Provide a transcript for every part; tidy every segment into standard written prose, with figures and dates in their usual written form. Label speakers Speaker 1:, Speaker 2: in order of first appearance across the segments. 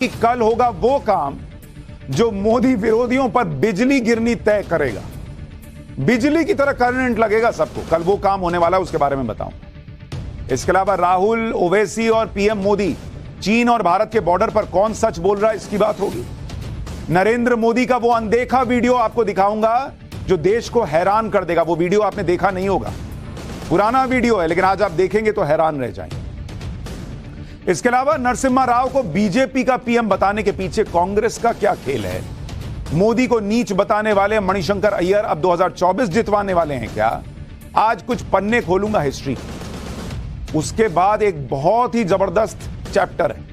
Speaker 1: कि कल होगा वो काम जो मोदी विरोधियों पर बिजली गिरनी तय करेगा। बिजली की तरह करंट लगेगा सबको। कल वो काम होने वाला है, उसके बारे में बताऊं। इसके अलावा राहुल, ओवैसी और पीएम मोदी चीन और भारत के बॉर्डर पर कौन सच बोल रहा है, इसकी बात होगी। नरेंद्र मोदी का वो अनदेखा वीडियो आपको दिखाऊंगा जो देश को हैरान कर देगा। वो वीडियो आपने देखा नहीं होगा, पुराना वीडियो है, लेकिन आज आप देखेंगे तो हैरान रह जाएंगे। इसके अलावा नरसिम्हा राव को बीजेपी का पीएम बताने के पीछे कांग्रेस का क्या खेल है। मोदी को नीच बताने वाले मणिशंकर अय्यर अब 2024 जितवाने वाले हैं क्या? आज कुछ पन्ने खोलूंगा हिस्ट्री। उसके बाद एक बहुत ही जबरदस्त चैप्टर है,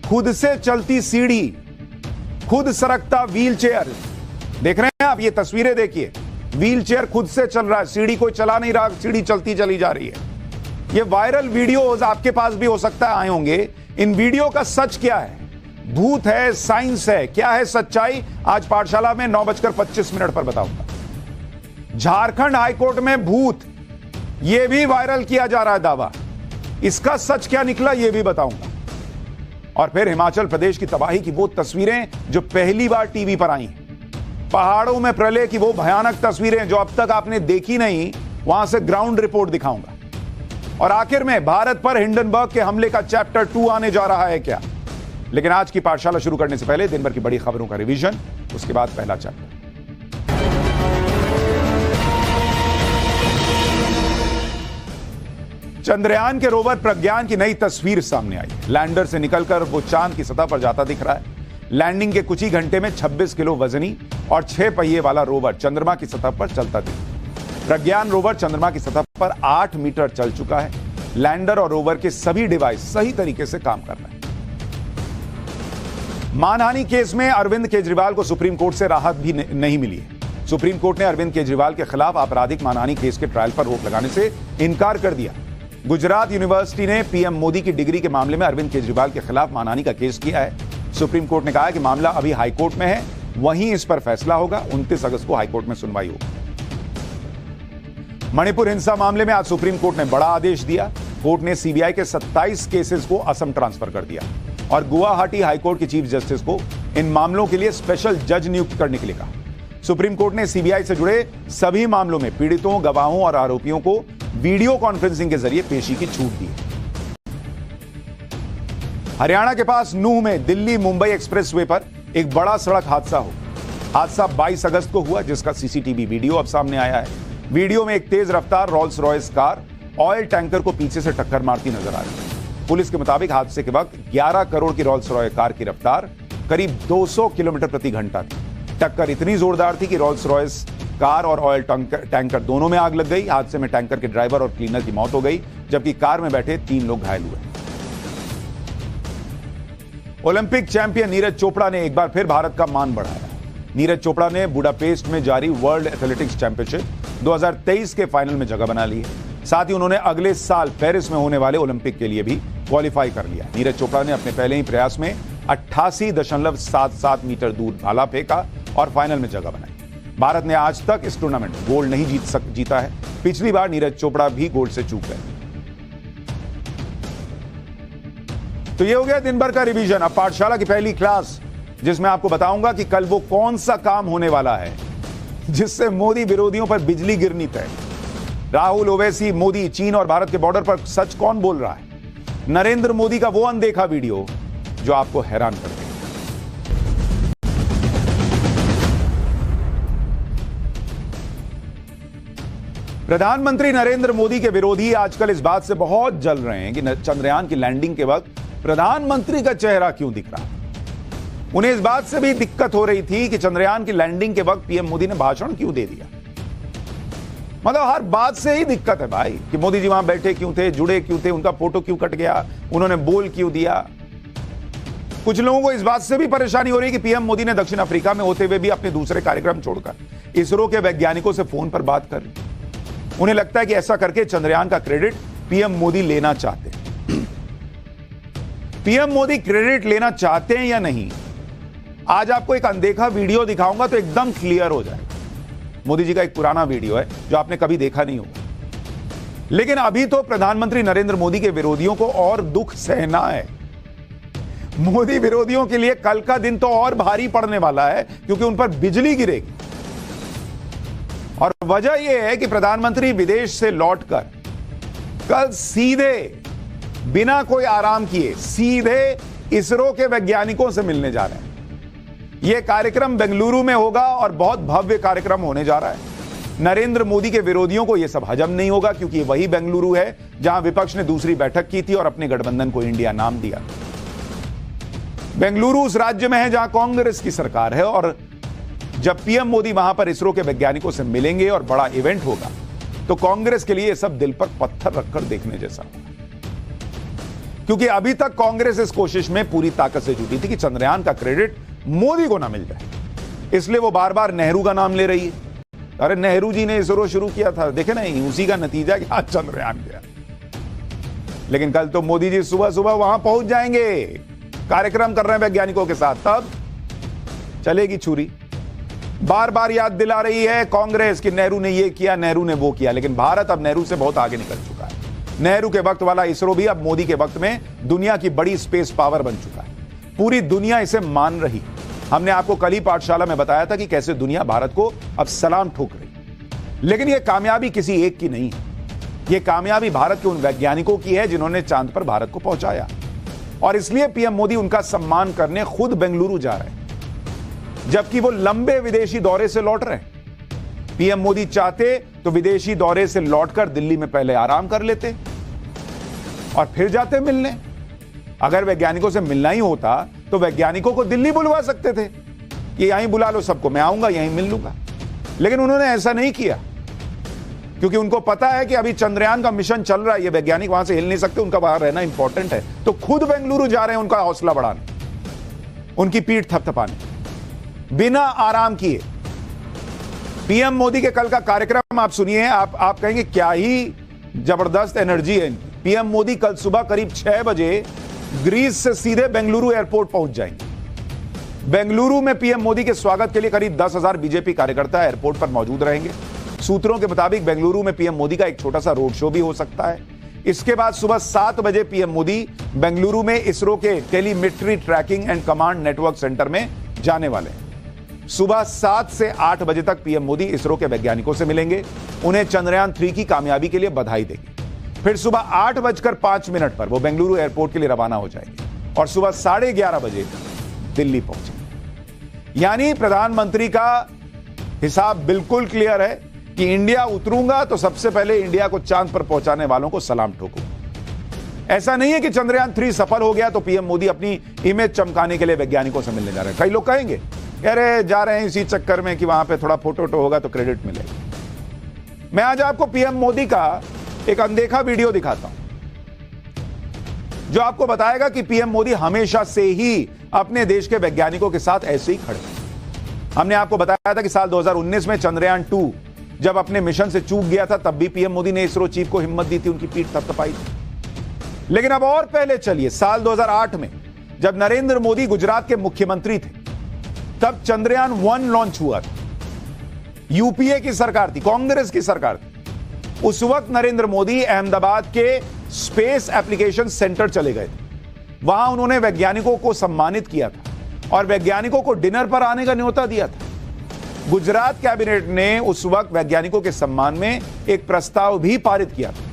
Speaker 1: खुद से चलती सीढ़ी, खुद सरकता व्हील चेयर। देख रहे हैं आप, ये तस्वीरें देखिए, व्हील चेयर खुद से चल रहा है, सीढ़ी कोई चला नहीं रहा, सीढ़ी चलती चली जा रही है। ये वायरल वीडियोस आपके पास भी हो सकता है आए होंगे। इन वीडियो का सच क्या है? भूत है, साइंस है, क्या है सच्चाई? आज पाठशाला में 9:25 पर बताऊंगा। झारखंड हाईकोर्ट में भूत, यह भी वायरल किया जा रहा है दावा, इसका सच क्या निकला यह भी बताऊंगा। और फिर हिमाचल प्रदेश की तबाही की वो तस्वीरें जो पहली बार टीवी पर आई, पहाड़ों में प्रलय की वो भयानक तस्वीरें जो अब तक आपने देखी नहीं, वहां से ग्राउंड रिपोर्ट दिखाऊंगा। और आखिर में भारत पर हिंडनबर्ग के हमले का चैप्टर 2 आने जा रहा है क्या? लेकिन आज की पाठशाला शुरू करने से पहले दिन भर की बड़ी खबरों का रिवीजन, उसके बाद पहला चैप्टर। चंद्रयान के रोवर प्रज्ञान की नई तस्वीर सामने आई। लैंडर से निकलकर वो चांद की सतह पर जाता दिख रहा है। लैंडिंग के कुछ ही घंटे में 26 किलो वजनी और 6 पहिए वाला रोवर चंद्रमा की सतह पर चलता दिखा। प्रज्ञान रोवर चंद्रमा की सतह पर 8 मीटर चल चुका है। लैंडर और रोवर के सभी डिवाइस सही तरीके से काम कर रहे हैं। मानहानि केस में अरविंद केजरीवाल को सुप्रीम कोर्ट से राहत भी नहीं मिली है। सुप्रीम कोर्ट ने अरविंद केजरीवाल के खिलाफ आपराधिक मानहानि केस के ट्रायल पर रोक लगाने से इनकार कर दिया। गुजरात यूनिवर्सिटी ने पीएम मोदी की डिग्री के मामले में अरविंद केजरीवाल के खिलाफ मानहानि का केस किया है। सुप्रीम कोर्ट ने कहा कि मामला अभी हाईकोर्ट में है, वहीं इस पर फैसला होगा। 29 अगस्त को हाईकोर्ट में सुनवाई होगी। मणिपुर हिंसा मामले में आज सुप्रीम कोर्ट ने बड़ा आदेश दिया। कोर्ट ने सीबीआई के 27 केसेस को असम ट्रांसफर कर दिया और गुवाहाटी हाईकोर्ट के चीफ जस्टिस को इन मामलों के लिए स्पेशल जज नियुक्त करने के लिए कहा। सुप्रीम कोर्ट ने सीबीआई से जुड़े सभी मामलों में पीड़ितों, गवाहों और आरोपियों को वीडियो कॉन्फ्रेंसिंग के जरिए पेशी की छूट दी। हरियाणा के पास नूह में दिल्ली मुंबई एक्सप्रेसवे पर एक बड़ा सड़क हादसा हो। हादसा 22 अगस्त को हुआ, जिसका सीसीटीवी वीडियो अब सामने आया है। वीडियो में एक तेज रफ्तार Rolls Royce car oil tanker को पीछे से टक्कर मारती नजर आ रही है। पुलिस के मुताबिक हादसे के वक्त 11 करोड़ की रोल्स रॉयस कार की रफ्तार करीब 200 किलोमीटर प्रति घंटा थी। टक्कर इतनी जोरदार थी कि रोल्स रॉयस कार और ऑयल टैंकर दोनों में आग लग गई। हादसे में टैंकर के ड्राइवर और क्लीनर की मौत हो गई, जबकि कार में बैठे 3 लोग घायल हुए। ओलंपिक चैंपियन नीरज चोपड़ा ने एक बार फिर भारत का मान बढ़ाया। नीरज चोपड़ा ने बुडापेस्ट में जारी वर्ल्ड एथलेटिक्स चैंपियनशिप 2023 के फाइनल में जगह बना ली है। साथ ही उन्होंने अगले साल पेरिस में होने वाले ओलंपिक के लिए भी क्वालिफाई कर लिया। नीरज चोपड़ा ने अपने पहले ही प्रयास में 88.77 मीटर दूर भाला फेंका और फाइनल में जगह बनाई। भारत ने आज तक इस टूर्नामेंट में गोल्ड नहीं जीता है। पिछली बार नीरज चोपड़ा भी गोल्ड से चूक गए। तो ये हो गया दिन भर का रिवीजन। अब पाठशाला की पहली क्लास, जिसमें आपको बताऊंगा कि कल वो कौन सा काम होने वाला है जिससे मोदी विरोधियों पर बिजली गिरनी तय। राहुल, ओवैसी, मोदी, चीन और भारत के बॉर्डर पर सच कौन बोल रहा है? नरेंद्र मोदी का वो अनदेखा वीडियो जो आपको हैरान कर देगा। प्रधानमंत्री नरेंद्र मोदी के विरोधी आजकल इस बात से बहुत जल रहे हैं कि चंद्रयान की लैंडिंग के वक्त प्रधानमंत्री का चेहरा क्यों दिख रहा है। उन्हें इस बात से भी दिक्कत हो रही थी कि चंद्रयान की लैंडिंग के वक्त पीएम मोदी ने भाषण क्यों दे दिया। मतलब हर बात से ही दिक्कत है भाई, कि मोदी जी वहां बैठे क्यों थे, जुड़े क्यों थे, उनका फोटो क्यों कट गया, उन्होंने बोल क्यों दिया। कुछ लोगों को इस बात से भी परेशानी हो रही है कि पीएम मोदी ने दक्षिण अफ्रीका में होते हुए भी अपने दूसरे कार्यक्रम छोड़कर इसरो के वैज्ञानिकों से फोन पर बात कर ली। उन्हें लगता है कि ऐसा करके चंद्रयान का क्रेडिट पीएम मोदी लेना चाहते हैं। पीएम मोदी क्रेडिट लेना चाहते हैं या नहीं, आज आपको एक अनदेखा वीडियो दिखाऊंगा तो एकदम क्लियर हो जाएगा। मोदी जी का एक पुराना वीडियो है जो आपने कभी देखा नहीं होगा, लेकिन अभी तो प्रधानमंत्री नरेंद्र मोदी के विरोधियों को और दुख सहना है। मोदी विरोधियों के लिए कल का दिन तो और भारी पड़ने वाला है, क्योंकि उन पर बिजली गिरेगी। और वजह यह है कि प्रधानमंत्री विदेश से लौटकर कल सीधे बिना कोई आराम किए सीधे इसरो के वैज्ञानिकों से मिलने जा रहे हैं। यह कार्यक्रम बेंगलुरु में होगा और बहुत भव्य कार्यक्रम होने जा रहा है। नरेंद्र मोदी के विरोधियों को यह सब हजम नहीं होगा, क्योंकि वही बेंगलुरु है जहां विपक्ष ने दूसरी बैठक की थी और अपने गठबंधन को इंडिया नाम दिया। बेंगलुरु उस राज्य में है जहां कांग्रेस की सरकार है, और जब पीएम मोदी वहां पर इसरो के वैज्ञानिकों से मिलेंगे और बड़ा इवेंट होगा, तो कांग्रेस के लिए यह सब दिल पर पत्थर रखकर देखने जैसा होगा। क्योंकि अभी तक कांग्रेस इस कोशिश में पूरी ताकत से जुटी थी कि चंद्रयान का क्रेडिट मोदी को ना मिल जाए, इसलिए वो बार बार नेहरू का नाम ले रही है। अरे नेहरू जी ने इसरो शुरू किया था, देखे नहीं, उसी का नतीजा कि आज चंद्रयान गया। लेकिन कल तो मोदी जी सुबह सुबह वहां पहुंच जाएंगे, कार्यक्रम कर रहे हैं वैज्ञानिकों के साथ, तब चलेगी छुरी। बार बार याद दिला रही है कांग्रेस कि नेहरू ने ये किया, नेहरू ने वो किया, लेकिन भारत अब नेहरू से बहुत आगे निकल चुका है। नेहरू के वक्त वाला इसरो भी अब मोदी के वक्त में दुनिया की बड़ी स्पेस पावर बन चुका है। पूरी दुनिया इसे मान रही। हमने आपको कल ही पाठशाला में बताया था कि कैसे दुनिया भारत को अब सलाम ठोक रही। लेकिन यह कामयाबी किसी एक की नहीं है, यह कामयाबी भारत के उन वैज्ञानिकों की है जिन्होंने चांद पर भारत को पहुंचाया। और इसलिए पीएम मोदी उनका सम्मान करने खुद बेंगलुरु जा रहे हैं, जबकि वो लंबे विदेशी दौरे से लौट रहे हैं। पीएम मोदी चाहते तो विदेशी दौरे से लौटकर दिल्ली में पहले आराम कर लेते और फिर जाते मिलने। अगर वैज्ञानिकों से मिलना ही होता तो वैज्ञानिकों को दिल्ली बुलवा सकते थे कि यहीं बुला लो सबको, मैं आऊंगा यहीं मिल लूंगा। लेकिन उन्होंने ऐसा नहीं किया, क्योंकि उनको पता है कि अभी चंद्रयान का मिशन चल रहा है, ये वैज्ञानिक वहां से हिल नहीं सकते, उनका वहां रहना इंपॉर्टेंट है। तो खुद बेंगलुरु जा रहे हैं उनका हौसला बढ़ाने, उनकी पीठ थपथपाने, बिना आराम किए। पीएम मोदी के कल का कार्यक्रम आप सुनिए, आप कहेंगे क्या ही जबरदस्त एनर्जी है। पीएम मोदी कल सुबह करीब 6 बजे ग्रीस से सीधे बेंगलुरु एयरपोर्ट पहुंच जाएंगे। बेंगलुरु में पीएम मोदी के स्वागत के लिए करीब 10,000 बीजेपी कार्यकर्ता एयरपोर्ट पर मौजूद रहेंगे। सूत्रों के मुताबिक बेंगलुरु में पीएम मोदी का एक छोटा सा रोड शो भी हो सकता है। इसके बाद सुबह 7 बजे पीएम मोदी बेंगलुरु में इसरो के telemetry tracking and command network centre में जाने वाले हैं। सुबह 7 से 8 बजे तक पीएम मोदी इसरो के वैज्ञानिकों से मिलेंगे, उन्हें चंद्रयान 3 की कामयाबी के लिए बधाई देंगे। फिर सुबह 8:05 पर वो बेंगलुरु एयरपोर्ट के लिए रवाना हो जाएंगे और सुबह 11:30 बजे दिल्ली पहुंचेंगे। यानी प्रधानमंत्री का हिसाब बिल्कुल क्लियर है कि इंडिया उतरूंगा तो सबसे पहले इंडिया को चांद पर पहुंचाने वालों को सलाम ठोकूंगा। ऐसा नहीं है कि चंद्रयान 3 सफल हो गया तो पीएम मोदी अपनी इमेज चमकाने के लिए वैज्ञानिकों से मिलने जा रहे हैं। कई लोग कहेंगे अरे जा रहे हैं इसी चक्कर में कि वहां पे थोड़ा फोटो होगा तो क्रेडिट मिलेगा। मैं आज आपको पीएम मोदी का एक अनदेखा वीडियो दिखाता हूं, जो आपको बताएगा कि पीएम मोदी हमेशा से ही अपने देश के वैज्ञानिकों के साथ ऐसे ही खड़े। हमने आपको बताया था कि साल 2019 में चंद्रयान 2 जब अपने मिशन से चूक गया था, तब भी पीएम मोदी ने इसरो चीफ को हिम्मत दी थी, उनकी पीठ थपथपाई थी। लेकिन अब और पहले चलिए, साल 2008 में जब नरेंद्र मोदी गुजरात के मुख्यमंत्री थे, तब चंद्रयान 1 लॉन्च हुआ था। यूपीए की सरकार थी, कांग्रेस की सरकार थी। उस वक्त नरेंद्र मोदी अहमदाबाद के स्पेस एप्लीकेशन सेंटर चले गए थे। वहां उन्होंने वैज्ञानिकों को सम्मानित किया था और वैज्ञानिकों को डिनर पर आने का न्योता दिया था। गुजरात कैबिनेट ने उस वक्त वैज्ञानिकों के सम्मान में एक प्रस्ताव भी पारित किया था।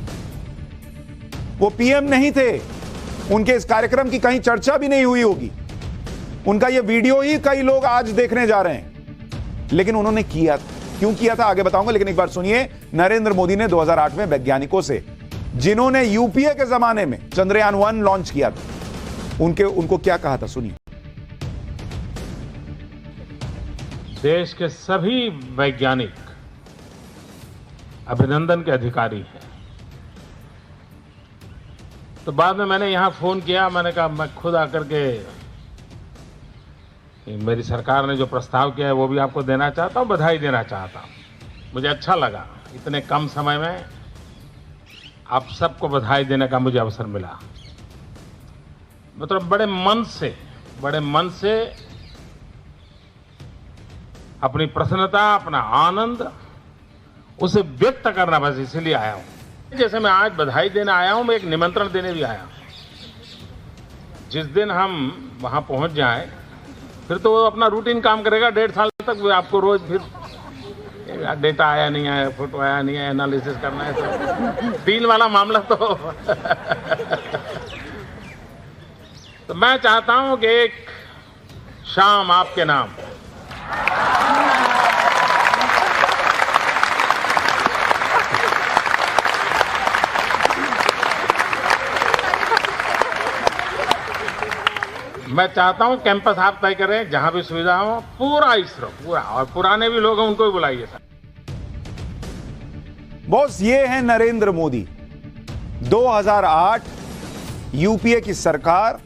Speaker 1: वो पीएम नहीं थे, उनके इस कार्यक्रम की कहीं चर्चा भी नहीं हुई होगी, उनका ये वीडियो ही कई लोग आज देखने जा रहे हैं। लेकिन उन्होंने किया था। क्यों किया था आगे बताऊंगा, लेकिन एक बार सुनिए नरेंद्र मोदी ने 2008 में वैज्ञानिकों से, जिन्होंने यूपीए के जमाने में चंद्रयान 1 लॉन्च किया था, उनको क्या कहा था, सुनिए।
Speaker 2: देश के सभी वैज्ञानिक अभिनंदन के अधिकारी हैं। तो बाद में मैंने यहां फोन किया, मैंने कहा मैं खुद आकर के मेरी सरकार ने जो प्रस्ताव किया है वो भी आपको देना चाहता हूं, बधाई देना चाहता हूं। मुझे अच्छा लगा इतने कम समय में आप सबको बधाई देने का मुझे अवसर मिला। मतलब बड़े मन से अपनी प्रसन्नता, अपना आनंद उसे व्यक्त करना, बस इसीलिए आया हूं। जैसे मैं आज बधाई देने आया हूं, मैं एक निमंत्रण देने भी आया हूं। जिस दिन हम वहां पहुंच जाएं, फिर तो वो अपना रूटीन काम करेगा 1.5 साल तक। वो आपको रोज फिर डेटा आया नहीं आया, फोटो आया नहीं आया, एनालिसिस करना है। तो 3 वाला मामला तो मैं चाहता हूं कि एक शाम आपके नाम मैं चाहता हूं कैंपस आप तय करें, जहां भी सुविधा हो, पूरा इसरो पूरा, और पुराने भी लोग हैं उनको भी बुलाइए सर।
Speaker 1: बॉस, ये है नरेंद्र मोदी। 2008 यूपीए की सरकार,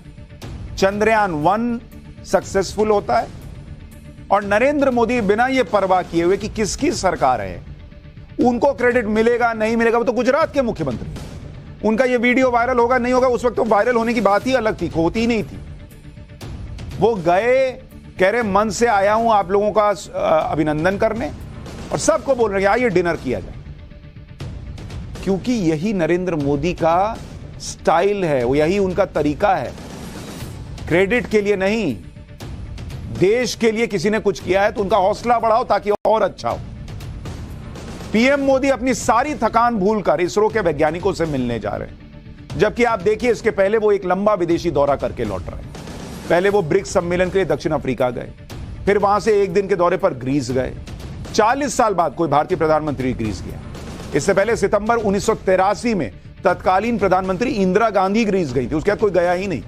Speaker 1: चंद्रयान 1 सक्सेसफुल होता है और नरेंद्र मोदी बिना ये परवाह किए हुए कि किसकी सरकार है, उनको क्रेडिट मिलेगा नहीं मिलेगा, वो तो गुजरात के मुख्यमंत्री, उनका ये वीडियो वायरल होगा नहीं होगा, उस वक्त तो वायरल होने की बात ही अलग थी, होती ही नहीं थी। वो गए, कह रहे मन से आया हूं आप लोगों का अभिनंदन करने, और सबको बोल रहे हैं आइए डिनर किया जाए, क्योंकि यही नरेंद्र मोदी का स्टाइल है, वो यही उनका तरीका है। क्रेडिट के लिए नहीं, देश के लिए किसी ने कुछ किया है तो उनका हौसला बढ़ाओ ताकि और अच्छा हो। पीएम मोदी अपनी सारी थकान भूलकर इसरो के वैज्ञानिकों से मिलने जा रहे हैं, जबकि आप देखिए इसके पहले वो एक लंबा विदेशी दौरा करके लौट रहे हैं। पहले वो ब्रिक्स सम्मेलन के लिए दक्षिण अफ्रीका गए, फिर वहां से एक दिन के दौरे पर ग्रीस गए। 40 साल बाद कोई भारतीय प्रधानमंत्री ग्रीस गया। इससे पहले सितंबर 1983 में तत्कालीन प्रधानमंत्री इंदिरा गांधी ग्रीस गई थी, उसके बाद कोई गया ही नहीं।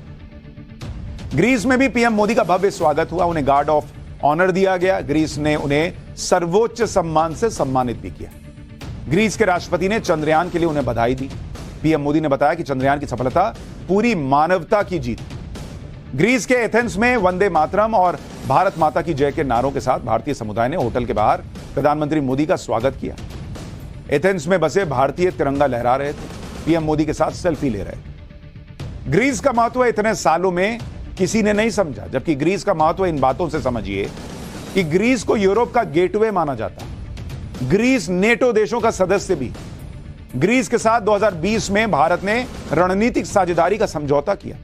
Speaker 1: ग्रीस में भी पीएम मोदी का भव्य स्वागत हुआ, उन्हें गार्ड ऑफ ऑनर दिया गया। ग्रीस ने उन्हें सर्वोच्च सम्मान से सम्मानित भी किया। ग्रीस के राष्ट्रपति ने चंद्रयान के लिए उन्हें बधाई दी। पीएम मोदी ने बताया कि चंद्रयान की सफलता पूरी मानवता की जीत। ग्रीस के एथेंस में वंदे मातरम और भारत माता की जय के नारों के साथ भारतीय समुदाय ने होटल के बाहर प्रधानमंत्री मोदी का स्वागत किया। एथेंस में बसे भारतीय तिरंगा लहरा रहे थे, पीएम मोदी के साथ सेल्फी ले रहे थे। ग्रीस का महत्व इतने सालों में किसी ने नहीं समझा, जबकि ग्रीस का महत्व इन बातों से समझिए कि ग्रीस को यूरोप का गेटवे माना जाता है। ग्रीस नेटो देशों का सदस्य भी। ग्रीस के साथ 2020 में भारत ने रणनीतिक साझेदारी का समझौता किया।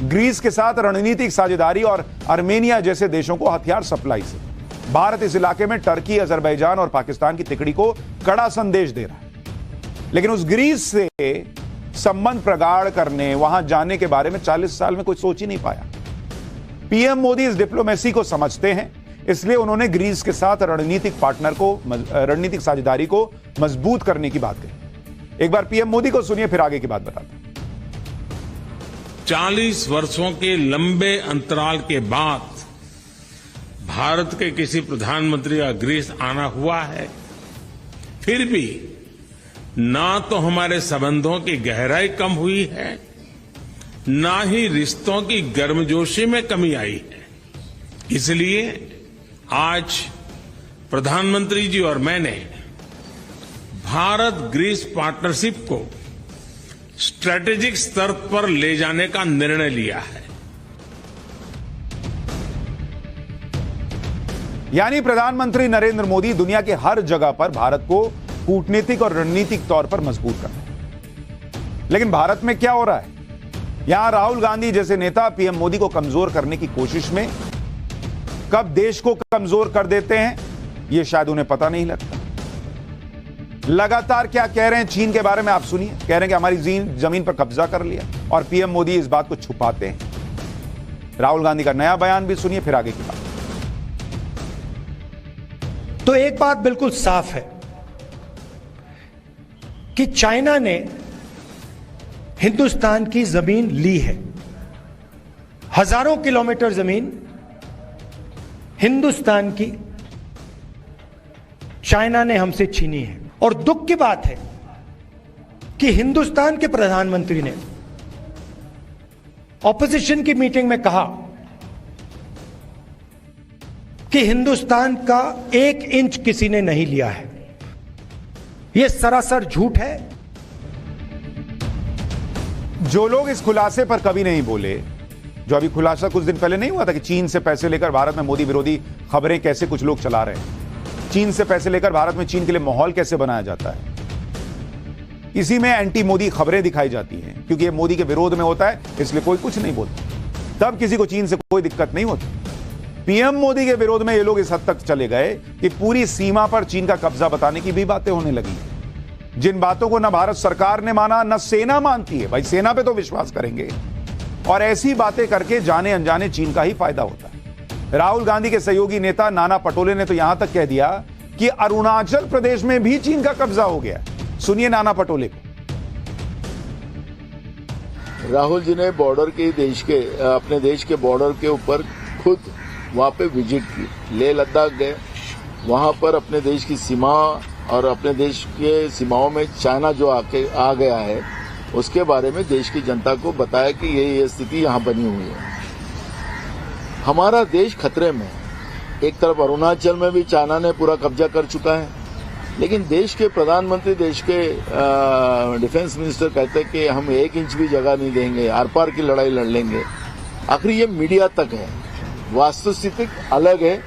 Speaker 1: ग्रीस के साथ रणनीतिक साझेदारी और आर्मेनिया जैसे देशों को हथियार सप्लाई से भारत इस इलाके में टर्की, अजरबैजान और पाकिस्तान की तिकड़ी को कड़ा संदेश दे रहा है। लेकिन उस ग्रीस से संबंध प्रगाढ़ करने, वहां जाने के बारे में 40 साल में कोई सोच ही नहीं पाया। पीएम मोदी इस डिप्लोमेसी को समझते हैं, इसलिए उन्होंने ग्रीस के साथ रणनीतिक साझेदारी को मजबूत करने की बात कही। एक बार पीएम मोदी को सुनिए, फिर आगे की बात बताता हूं।
Speaker 3: 40 वर्षों के लंबे अंतराल के बाद भारत के किसी प्रधानमंत्री का ग्रीस आना हुआ है। फिर भी ना तो हमारे संबंधों की गहराई कम हुई है, ना ही रिश्तों की गर्मजोशी में कमी आई है। इसलिए आज प्रधानमंत्री जी और मैंने भारत ग्रीस पार्टनरशिप को स्ट्रैटेजिक स्तर पर ले जाने का निर्णय लिया है।
Speaker 1: यानी प्रधानमंत्री नरेंद्र मोदी दुनिया के हर जगह पर भारत को कूटनीतिक और रणनीतिक तौर पर मजबूत कर रहे हैं। लेकिन भारत में क्या हो रहा है? यहां राहुल गांधी जैसे नेता पीएम मोदी को कमजोर करने की कोशिश में कब देश को कमजोर कर देते हैं, यह शायद उन्हें पता नहीं लगता। लगातार क्या कह रहे हैं चीन के बारे में आप सुनिए। कह रहे हैं कि हमारी जमीन पर कब्जा कर लिया, और पीएम मोदी इस बात को छुपाते हैं। राहुल गांधी का नया बयान भी सुनिए, फिर आगे की बात।
Speaker 4: तो एक बात बिल्कुल साफ है कि चाइना ने हिंदुस्तान की जमीन ली है। हजारों किलोमीटर जमीन हिंदुस्तान की चाइना ने हमसे छीनी है। और दुख की बात है कि हिंदुस्तान के प्रधानमंत्री ने ऑपोजिशन की मीटिंग में कहा कि हिंदुस्तान का 1 इंच किसी ने नहीं लिया है। यह सरासर झूठ है।
Speaker 1: जो लोग इस खुलासे पर कभी नहीं बोले, जो अभी खुलासा कुछ दिन पहले नहीं हुआ था कि चीन से पैसे लेकर भारत में मोदी विरोधी खबरें कैसे कुछ लोग चला रहे हैं, चीन से पैसे लेकर भारत में चीन के लिए माहौल कैसे बनाया जाता है, इसी में एंटी मोदी खबरें दिखाई जाती हैं, क्योंकि ये मोदी के विरोध में होता है, इसलिए कोई कुछ नहीं बोलता। तब किसी को चीन से कोई दिक्कत नहीं होती। पीएम मोदी के विरोध में ये लोग इस हद तक चले गए कि पूरी सीमा पर चीन का कब्जा बताने की भी बातें होने लगी, जिन बातों को न भारत सरकार ने माना न सेना मानती है। भाई सेना पे तो विश्वास करेंगे, और ऐसी बातें करके जाने अनजाने चीन का ही फायदा होता है। राहुल गांधी के सहयोगी नेता नाना पटोले ने तो यहां तक कह दिया कि अरुणाचल प्रदेश में भी चीन का कब्जा हो गया। सुनिए नाना पटोले को।
Speaker 5: राहुल जी ने बॉर्डर के अपने देश के बॉर्डर के ऊपर खुद वहां पे विजिट की, लेह लद्दाख गए, वहां पर अपने देश की सीमा और अपने देश के सीमाओं में चाइना जो आ गया है उसके बारे में देश की जनता को बताया कि ये स्थिति यहाँ बनी हुई है। हमारा देश खतरे में है। एक तरफ अरुणाचल में भी चाइना ने पूरा कब्जा कर चुका है, लेकिन देश के प्रधानमंत्री, देश के डिफेंस मिनिस्टर कहते हैं कि हम 1 इंच भी जगह नहीं देंगे, आर पार की लड़ाई लड़ लेंगे। आखिर ये मीडिया तक है, वास्तुस्थिति अलग है।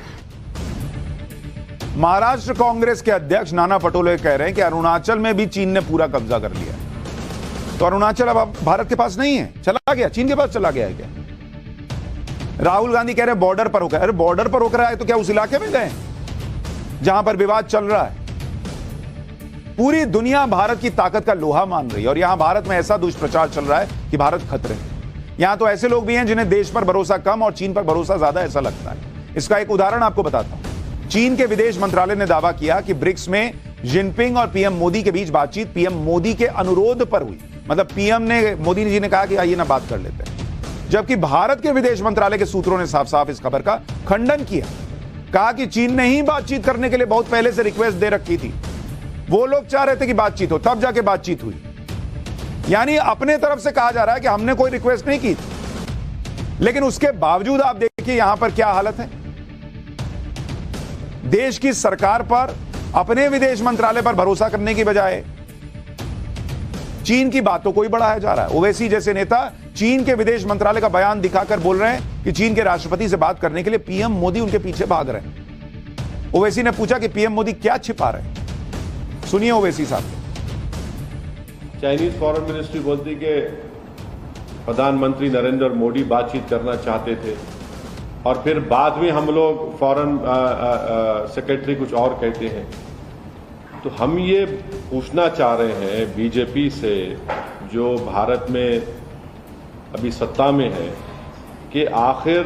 Speaker 1: महाराष्ट्र कांग्रेस के अध्यक्ष नाना पटोले कह रहे हैं कि अरुणाचल में भी चीन ने पूरा कब्जा कर लिया, तो अरुणाचल अब भारत के पास नहीं है, चला गया, चीन के पास चला गया है क्या? राहुल गांधी कह रहे हैं बॉर्डर पर होकर। अरे बॉर्डर पर होकर आए तो क्या उस इलाके में गए जहां पर विवाद चल रहा है? पूरी दुनिया भारत की ताकत का लोहा मान रही है, और यहां भारत में ऐसा दुष्प्रचार चल रहा है कि भारत खतरे में। यहां तो ऐसे लोग भी हैं जिन्हें देश पर भरोसा कम और चीन पर भरोसा ज्यादा ऐसा लगता है। इसका एक उदाहरण आपको बताता हूं। चीन के विदेश मंत्रालय ने दावा किया कि ब्रिक्स में जिनपिंग और पीएम मोदी के बीच बातचीत पीएम मोदी के अनुरोध पर हुई। मतलब पीएम ने, मोदी जी ने कहा कि आइए ना बात कर लेते हैं, जबकि भारत के विदेश मंत्रालय के सूत्रों ने साफ साफ इस खबर का खंडन किया। कहा कि चीन ने ही बातचीत करने के लिए बहुत पहले से रिक्वेस्ट दे रखी थी, वो लोग चाह रहे थे कि बातचीत हो, तब जाके बातचीत हुई। यानी अपने तरफ से कहा जा रहा है कि हमने कोई रिक्वेस्ट नहीं की थी, लेकिन उसके बावजूद आप देखिए यहां पर क्या हालत है। देश की सरकार पर, अपने विदेश मंत्रालय पर भरोसा करने की बजाय चीन की बातों को ही बढ़ाया जा रहा है। ओवैसी जैसे नेता चीन के विदेश मंत्रालय का बयान दिखाकर बोल रहे हैं कि चीन के राष्ट्रपति से बात करने के लिए पीएम मोदी उनके पीछे भाग रहे हैं। ओवैसी ने पूछा कि पीएम मोदी क्या छिपा रहे हैं। सुनिए ओवैसी साहब।
Speaker 6: चाइनीज फॉरेन मिनिस्ट्री बोलती कि प्रधानमंत्री नरेंद्र मोदी बातचीत करना चाहते थे, और फिर बाद में हम लोग फॉरेन सेक्रेटरी कुछ और कहते हैं। तो हम ये पूछना चाह रहे हैं बीजेपी से, जो भारत में अभी सत्ता में है, कि आखिर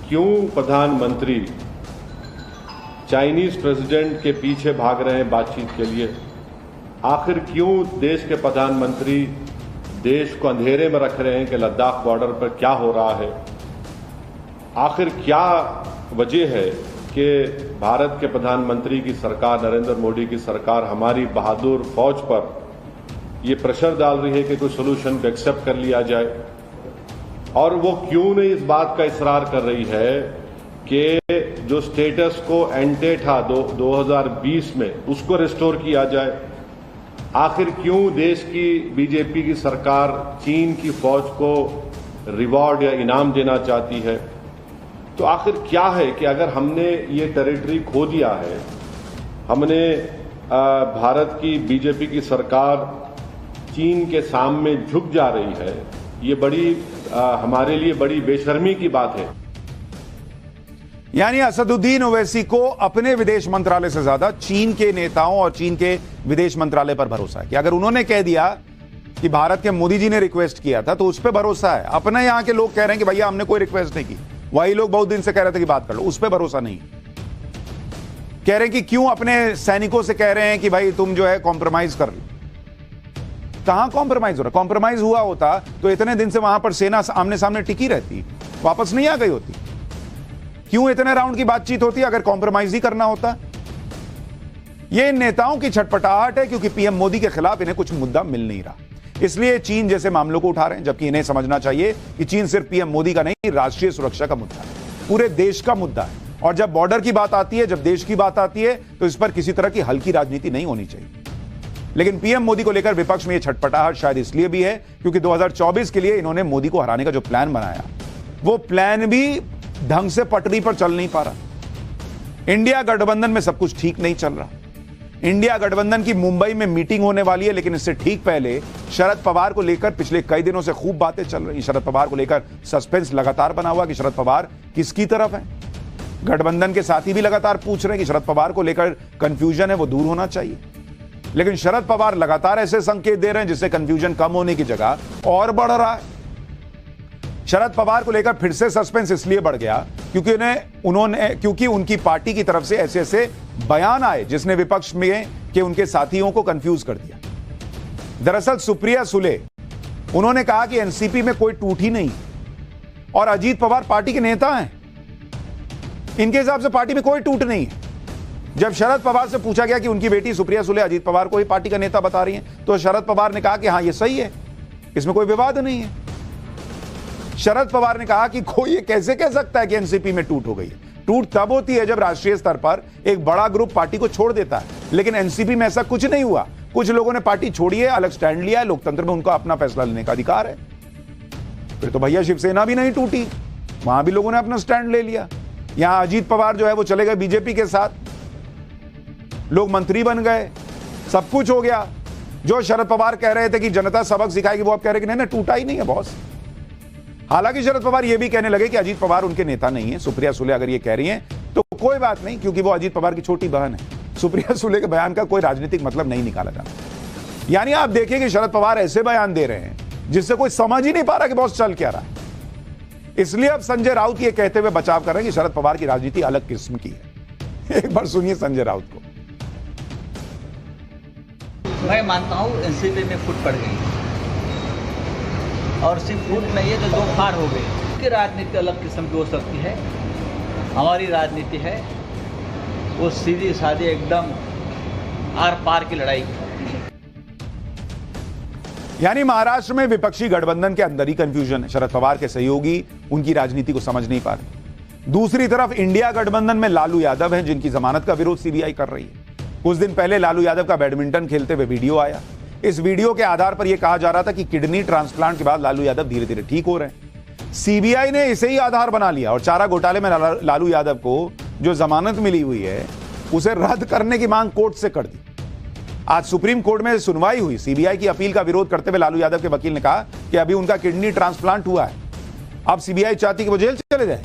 Speaker 6: क्यों प्रधानमंत्री चाइनीज प्रेसिडेंट के पीछे भाग रहे हैं बातचीत के लिए? आखिर क्यों देश के प्रधानमंत्री देश को अंधेरे में रख रहे हैं कि लद्दाख बॉर्डर पर क्या हो रहा है? आखिर क्या वजह है कि भारत के प्रधानमंत्री की सरकार, नरेंद्र मोदी की सरकार, हमारी बहादुर फौज पर ये प्रेशर डाल रही है कि कोई सोल्यूशन को एक्सेप्ट कर लिया जाए? और वो क्यों नहीं इस बात का इसरार कर रही है कि जो स्टेटस को एंटे था 2020 में, उसको रिस्टोर किया जाए? आखिर क्यों देश की बीजेपी की सरकार चीन की फौज को रिवॉर्ड या इनाम देना चाहती है? तो आखिर क्या है कि अगर हमने ये टेरिटरी खो दिया है, हमने भारत की बीजेपी की सरकार चीन के सामने झुक जा रही है, ये बड़ी हमारे लिए बड़ी बेशर्मी की बात है।
Speaker 1: यानी असदुद्दीन ओवैसी को अपने विदेश मंत्रालय से ज्यादा चीन के नेताओं और चीन के विदेश मंत्रालय पर भरोसा है कि अगर उन्होंने कह दिया कि भारत के मोदी जी ने रिक्वेस्ट किया था तो उस पर भरोसा है। अपने यहां के लोग कह रहे हैं कि भैया हमने कोई रिक्वेस्ट नहीं की, वही लोग बहुत दिन से कह रहे थे कि बात कर लो, उस पर भरोसा नहीं। कह रहे हैं कि क्यों अपने सैनिकों से कह रहे हैं कि भाई तुम जो है कॉम्प्रोमाइज कर लो। कहां कॉम्प्रोमाइज हो रहा? कॉम्प्रोमाइज हुआ होता तो इतने दिन से वहां पर सेना आमने सामने टिकी रहती, वापस नहीं आ गई होती। क्यों इतने राउंड की बातचीत होती अगर कॉम्प्रोमाइज ही करना होता? यह इन नेताओं की छटपटाहट है क्योंकि पीएम मोदी के खिलाफ इन्हें कुछ मुद्दा मिल नहीं रहा, इसलिए चीन जैसे मामलों को उठा रहे हैं। जबकि इन्हें समझना चाहिए कि चीन सिर्फ पीएम मोदी का नहीं, राष्ट्रीय सुरक्षा का मुद्दा है, पूरे देश का मुद्दा है। और जब बॉर्डर की बात आती है, जब देश की बात आती है, तो इस पर किसी तरह की हल्की राजनीति नहीं होनी चाहिए। लेकिन पीएम मोदी को लेकर विपक्ष में यह छटपटाहट शायद इसलिए भी है क्योंकि 2024 के लिए इन्होंने मोदी को हराने का जो प्लान बनाया, वो प्लान भी ढंग से पटरी पर चल नहीं पा रहा। इंडिया गठबंधन में सब कुछ ठीक नहीं चल रहा। इंडिया गठबंधन की मुंबई में मीटिंग होने वाली है, लेकिन इससे ठीक पहले शरद पवार को लेकर पिछले कई दिनों से खूब बातें चल रही। शरद पवार को लेकर सस्पेंस लगातार बना हुआ कि शरद पवार किसकी तरफ है। गठबंधन के साथी भी लगातार पूछ रहे हैं कि शरद पवार को लेकर कंफ्यूजन है वो दूर होना चाहिए, लेकिन शरद पवार लगातार ऐसे संकेत दे रहे हैं जिससे कंफ्यूजन कम होने की जगह और बढ़ रहा है। शरद पवार को लेकर फिर से सस्पेंस इसलिए बढ़ गया क्योंकि उनकी पार्टी की तरफ से ऐसे ऐसे बयान आए जिसने विपक्ष में के उनके साथियों को कंफ्यूज कर दिया। दरअसल सुप्रिया सुले उन्होंने कहा कि एनसीपी में कोई टूट ही नहीं और अजीत पवार पार्टी के नेता हैं, इनके हिसाब से पार्टी में कोई टूट नहीं है। जब शरद पवार से पूछा गया कि उनकी बेटी सुप्रिया सुले अजीत पवार को ही पार्टी का नेता बता रही हैं, तो शरद पवार ने कहा कि हां ये सही है, इसमें कोई विवाद नहीं है। शरद पवार ने कहा कि कोई ये कैसे कह सकता है कि एनसीपी में टूट हो गई है। टूट तब होती है जब राष्ट्रीय स्तर पर एक बड़ा ग्रुप पार्टी को छोड़ देता है, लेकिन एनसीपी में ऐसा कुछ नहीं हुआ। कुछ लोगों ने पार्टी छोड़ी है, अलग स्टैंड लिया है, लोकतंत्र में उनका अपना फैसला लेने का अधिकार है। फिर तो भैया शिवसेना भी नहीं टूटी, वहां भी लोगों ने अपना स्टैंड ले लिया। यहां अजीत पवार जो है वो चले गए बीजेपी के साथ, लोग मंत्री बन गए, सब कुछ हो गया। जो शरद पवार कह रहे थे कि जनता सबक सिखाएगी, वो अब कह रहे कि नहीं टूटा ही नहीं है बॉस। हालांकि शरद पवार ये भी कहने लगे कि अजीत पवार उनके नेता नहीं है। सुप्रिया सुले अगर ये कह रही हैं तो कोई बात नहीं, क्योंकि वो अजीत पवार की छोटी बहन है। सुप्रिया सुले के बयान का कोई राजनीतिक मतलब नहीं निकाला जाता। यानी आप देखिए कि शरद पवार ऐसे बयान दे रहे हैं जिससे कोई समझ ही नहीं पा रहा कि बॉस चल क्या रहा है। इसलिए अब संजय राउत ये कहते हुए बचाव कर रहे हैं कि शरद पवार की राजनीति अलग किस्म की है। एक बार सुनिए संजय राउत को।
Speaker 7: मैं मानता हूँ एनसीपी में फूट पड़ गई और सिर्फ फूट नहीं है जो दो फाड़ हो गई। उसकी राजनीति अलग किस्म की हो सकती है, हमारी राजनीति है वो सीधी सादी एकदम आर पार की लड़ाई।
Speaker 1: यानी महाराष्ट्र में विपक्षी गठबंधन के अंदर ही कंफ्यूजन है। शरद पवार के सहयोगी उनकी राजनीति को समझ नहीं पा रहे। दूसरी तरफ इंडिया गठबंधन में लालू यादव हैं जिनकी जमानत का विरोध सीबीआई कर रही है। कुछ दिन पहले लालू यादव का बैडमिंटन खेलते हुए वीडियो आया। इस वीडियो के आधार पर यह कहा जा रहा था कि किडनी ट्रांसप्लांट के बाद लालू यादव धीरे धीरे ठीक हो रहे हैं। सीबीआई ने इसे ही आधार बना लिया और चारा घोटाले में लालू यादव को जो जमानत मिली हुई है उसे रद्द करने की मांग कोर्ट से कर दी। आज सुप्रीम कोर्ट में सुनवाई हुई। सीबीआई की अपील का विरोध करते हुए लालू यादव के वकील ने कहा कि अभी उनका किडनी ट्रांसप्लांट हुआ है, अब सीबीआई चाहती कि वो जेल चले जाए।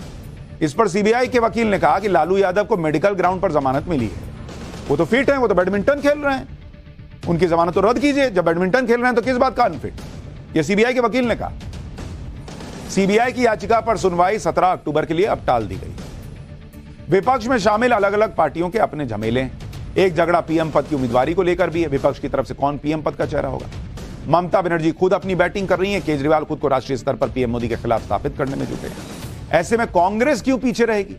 Speaker 1: इस पर सीबीआई के वकील ने कहा कि लालू यादव को मेडिकल ग्राउंड पर जमानत मिली है, वो तो फिट है, वो तो बैडमिंटन खेल रहे हैं, उनकी जमानत तो रद्द कीजिए। जब बैडमिंटन खेल रहे हैं तो किस बात का अनफिट, ये सीबीआई के वकील ने कहा। सीबीआई की याचिका पर सुनवाई 17 अक्टूबर के लिए अब टाल दी गई। विपक्ष में शामिल अलग अलग पार्टियों के अपने झमेले हैं। एक झगड़ा पीएम पद की उम्मीदवारी को लेकर भी है। विपक्ष की तरफ से कौन पीएम पद का चेहरा होगा। ममता बनर्जी खुद अपनी बैटिंग कर रही है, केजरीवाल खुद को राष्ट्रीय स्तर पर पीएम मोदी के खिलाफ स्थापित करने में जुटे हैं। ऐसे में कांग्रेस क्यों पीछे रहेगी।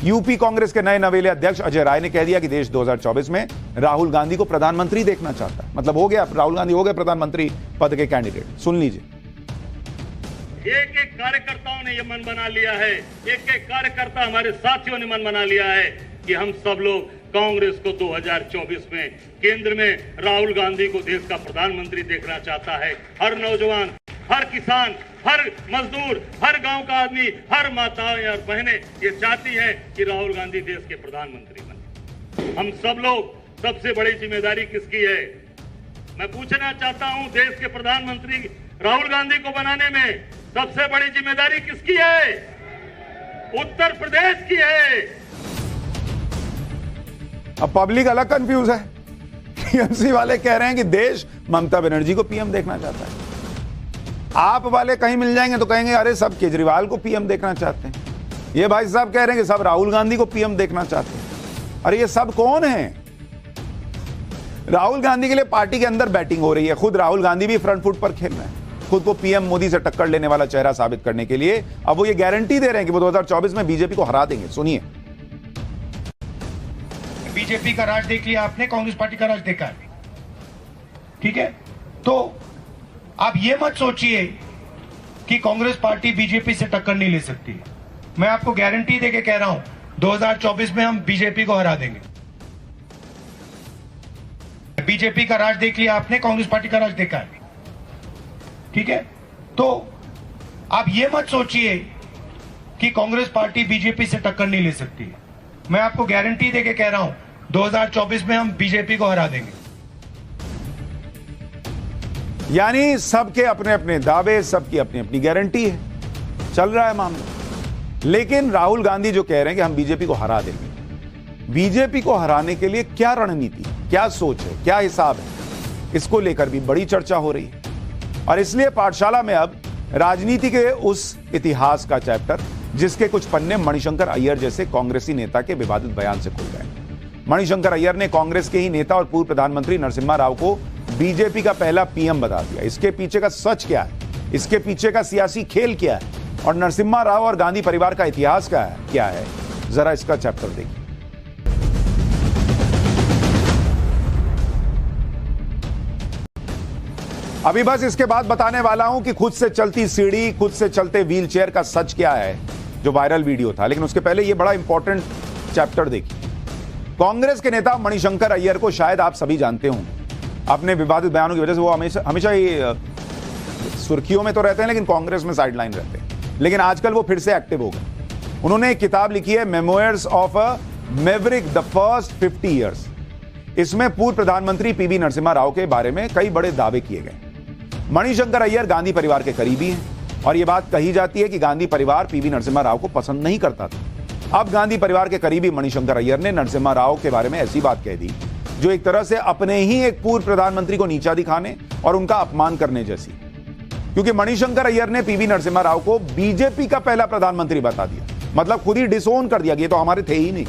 Speaker 1: यूपी कांग्रेस के नए नवेले अध्यक्ष अजय राय ने कह दिया कि देश 2024 में राहुल गांधी को प्रधानमंत्री देखना चाहता है। मतलब हो गया, राहुल गांधी हो गए प्रधानमंत्री पद के कैंडिडेट। सुन लीजिए।
Speaker 8: एक एक कार्यकर्ताओं ने यह मन बना लिया है, एक एक कार्यकर्ता हमारे साथियों ने मन बना लिया है कि हम सब लोग कांग्रेस को 2024 में केंद्र में राहुल गांधी को देश का प्रधानमंत्री देखना चाहता है। हर नौजवान, हर किसान, हर मजदूर, हर गांव का आदमी, हर माताएं और बहनें ये चाहती हैं कि राहुल गांधी देश के प्रधानमंत्री बने। हम सब लोग, सबसे बड़ी जिम्मेदारी किसकी है? मैं पूछना चाहता हूं, देश के प्रधानमंत्री राहुल गांधी को बनाने में सबसे बड़ी जिम्मेदारी किसकी है? उत्तर प्रदेश की है।
Speaker 1: अब पब्लिक अलग कंफ्यूज है। टीएमसी वाले कह रहे हैं कि देश ममता बनर्जी को पीएम देखना चाहता है। आप वाले कहीं मिल जाएंगे तो कहेंगे अरे सब केजरीवाल को पीएम देखना चाहते हैं। ये भाई साहब कह रहे हैं कि सब राहुल गांधी को पीएम देखना चाहते हैं। अरे ये सब कौन है? राहुल गांधी के लिए पार्टी के अंदर बैटिंग हो रही है। खुद राहुल गांधी भी फ्रंट फुट पर खेल रहे हैं, खुद को पीएम मोदी से टक्कर लेने वाला चेहरा साबित करने के लिए। अब वो ये गारंटी दे रहे हैं कि वो 2024 में बीजेपी को हरा देंगे। सुनिए।
Speaker 4: बीजेपी का राज देख लिया आपने, कांग्रेस पार्टी का राज देखा है, ठीक है? तो आप ये मत सोचिए कि कांग्रेस पार्टी बीजेपी से टक्कर नहीं ले सकती। मैं आपको गारंटी देके कह रहा हूं 2024 में हम बीजेपी को हरा देंगे। बीजेपी का राज देख लिया आपने, कांग्रेस पार्टी का राज देखा है, ठीक है? तो आप ये मत सोचिए कि कांग्रेस पार्टी बीजेपी से टक्कर नहीं ले सकती। मैं आपको गारंटी देके कह रहा हूं 2024 में हम बीजेपी को हरा देंगे।
Speaker 1: यानी सबके अपने अपने दावे, सबकी अपनी अपनी गारंटी है, चल रहा है मामला। लेकिन राहुल गांधी जो कह रहे हैं कि हम बीजेपी को हरा देंगे, बीजेपी को हराने के लिए क्या रणनीति, क्या सोच है, क्या हिसाब है, इसको लेकर भी बड़ी चर्चा हो रही है। और इसलिए पाठशाला में अब राजनीति के उस इतिहास का चैप्टर, जिसके कुछ पन्ने मणिशंकर अय्यर जैसे कांग्रेसी नेता के विवादित बयान से खुल गए। मणिशंकर अय्यर ने कांग्रेस के ही नेता और पूर्व प्रधानमंत्री नरसिम्हा राव को बीजेपी का पहला पीएम बता दिया। इसके पीछे का सच क्या है, इसके पीछे का सियासी खेल क्या है, और नरसिम्हा राव और गांधी परिवार का इतिहास क्या है, जरा इसका चैप्टर देखिए। अभी बस इसके बाद बताने वाला हूं कि खुद से चलती सीढ़ी, खुद से चलते व्हीलचेयर का सच क्या है, जो वायरल वीडियो था। लेकिन उसके पहले यह बड़ा इंपॉर्टेंट चैप्टर देखिए। कांग्रेस के नेता मणिशंकर अय्यर को शायद आप सभी जानते हों, अपने विवादित बयानों की वजह से वो हमेशा ही सुर्खियों में तो रहते हैं, लेकिन कांग्रेस में साइडलाइन रहते हैं। लेकिन आजकल वो फिर से एक्टिव हो गए। उन्होंने एक किताब लिखी है, memoirs of a Maverick, the first 50 years. इसमें पूर्व प्रधानमंत्री पीवी नरसिम्हा राव के बारे में कई बड़े दावे किए गए। मणिशंकर अय्यर गांधी परिवार के करीबी हैं और यह बात कही जाती है कि गांधी परिवार पीवी नरसिम्हा राव को पसंद नहीं करता था। अब गांधी परिवार के करीबी मणिशंकर अय्यर ने नरसिम्हा राव के बारे में ऐसी बात कह दी जो एक तरह से अपने ही एक पूर्व प्रधानमंत्री को नीचा दिखाने और उनका अपमान करने जैसी। क्योंकि मणिशंकर अय्यर ने पीवी नरसिम्हा राव को बीजेपी का पहला प्रधानमंत्री बता दिया, मतलब खुद ही डिसोन कर दिया कि ये तो हमारे थे ही नहीं।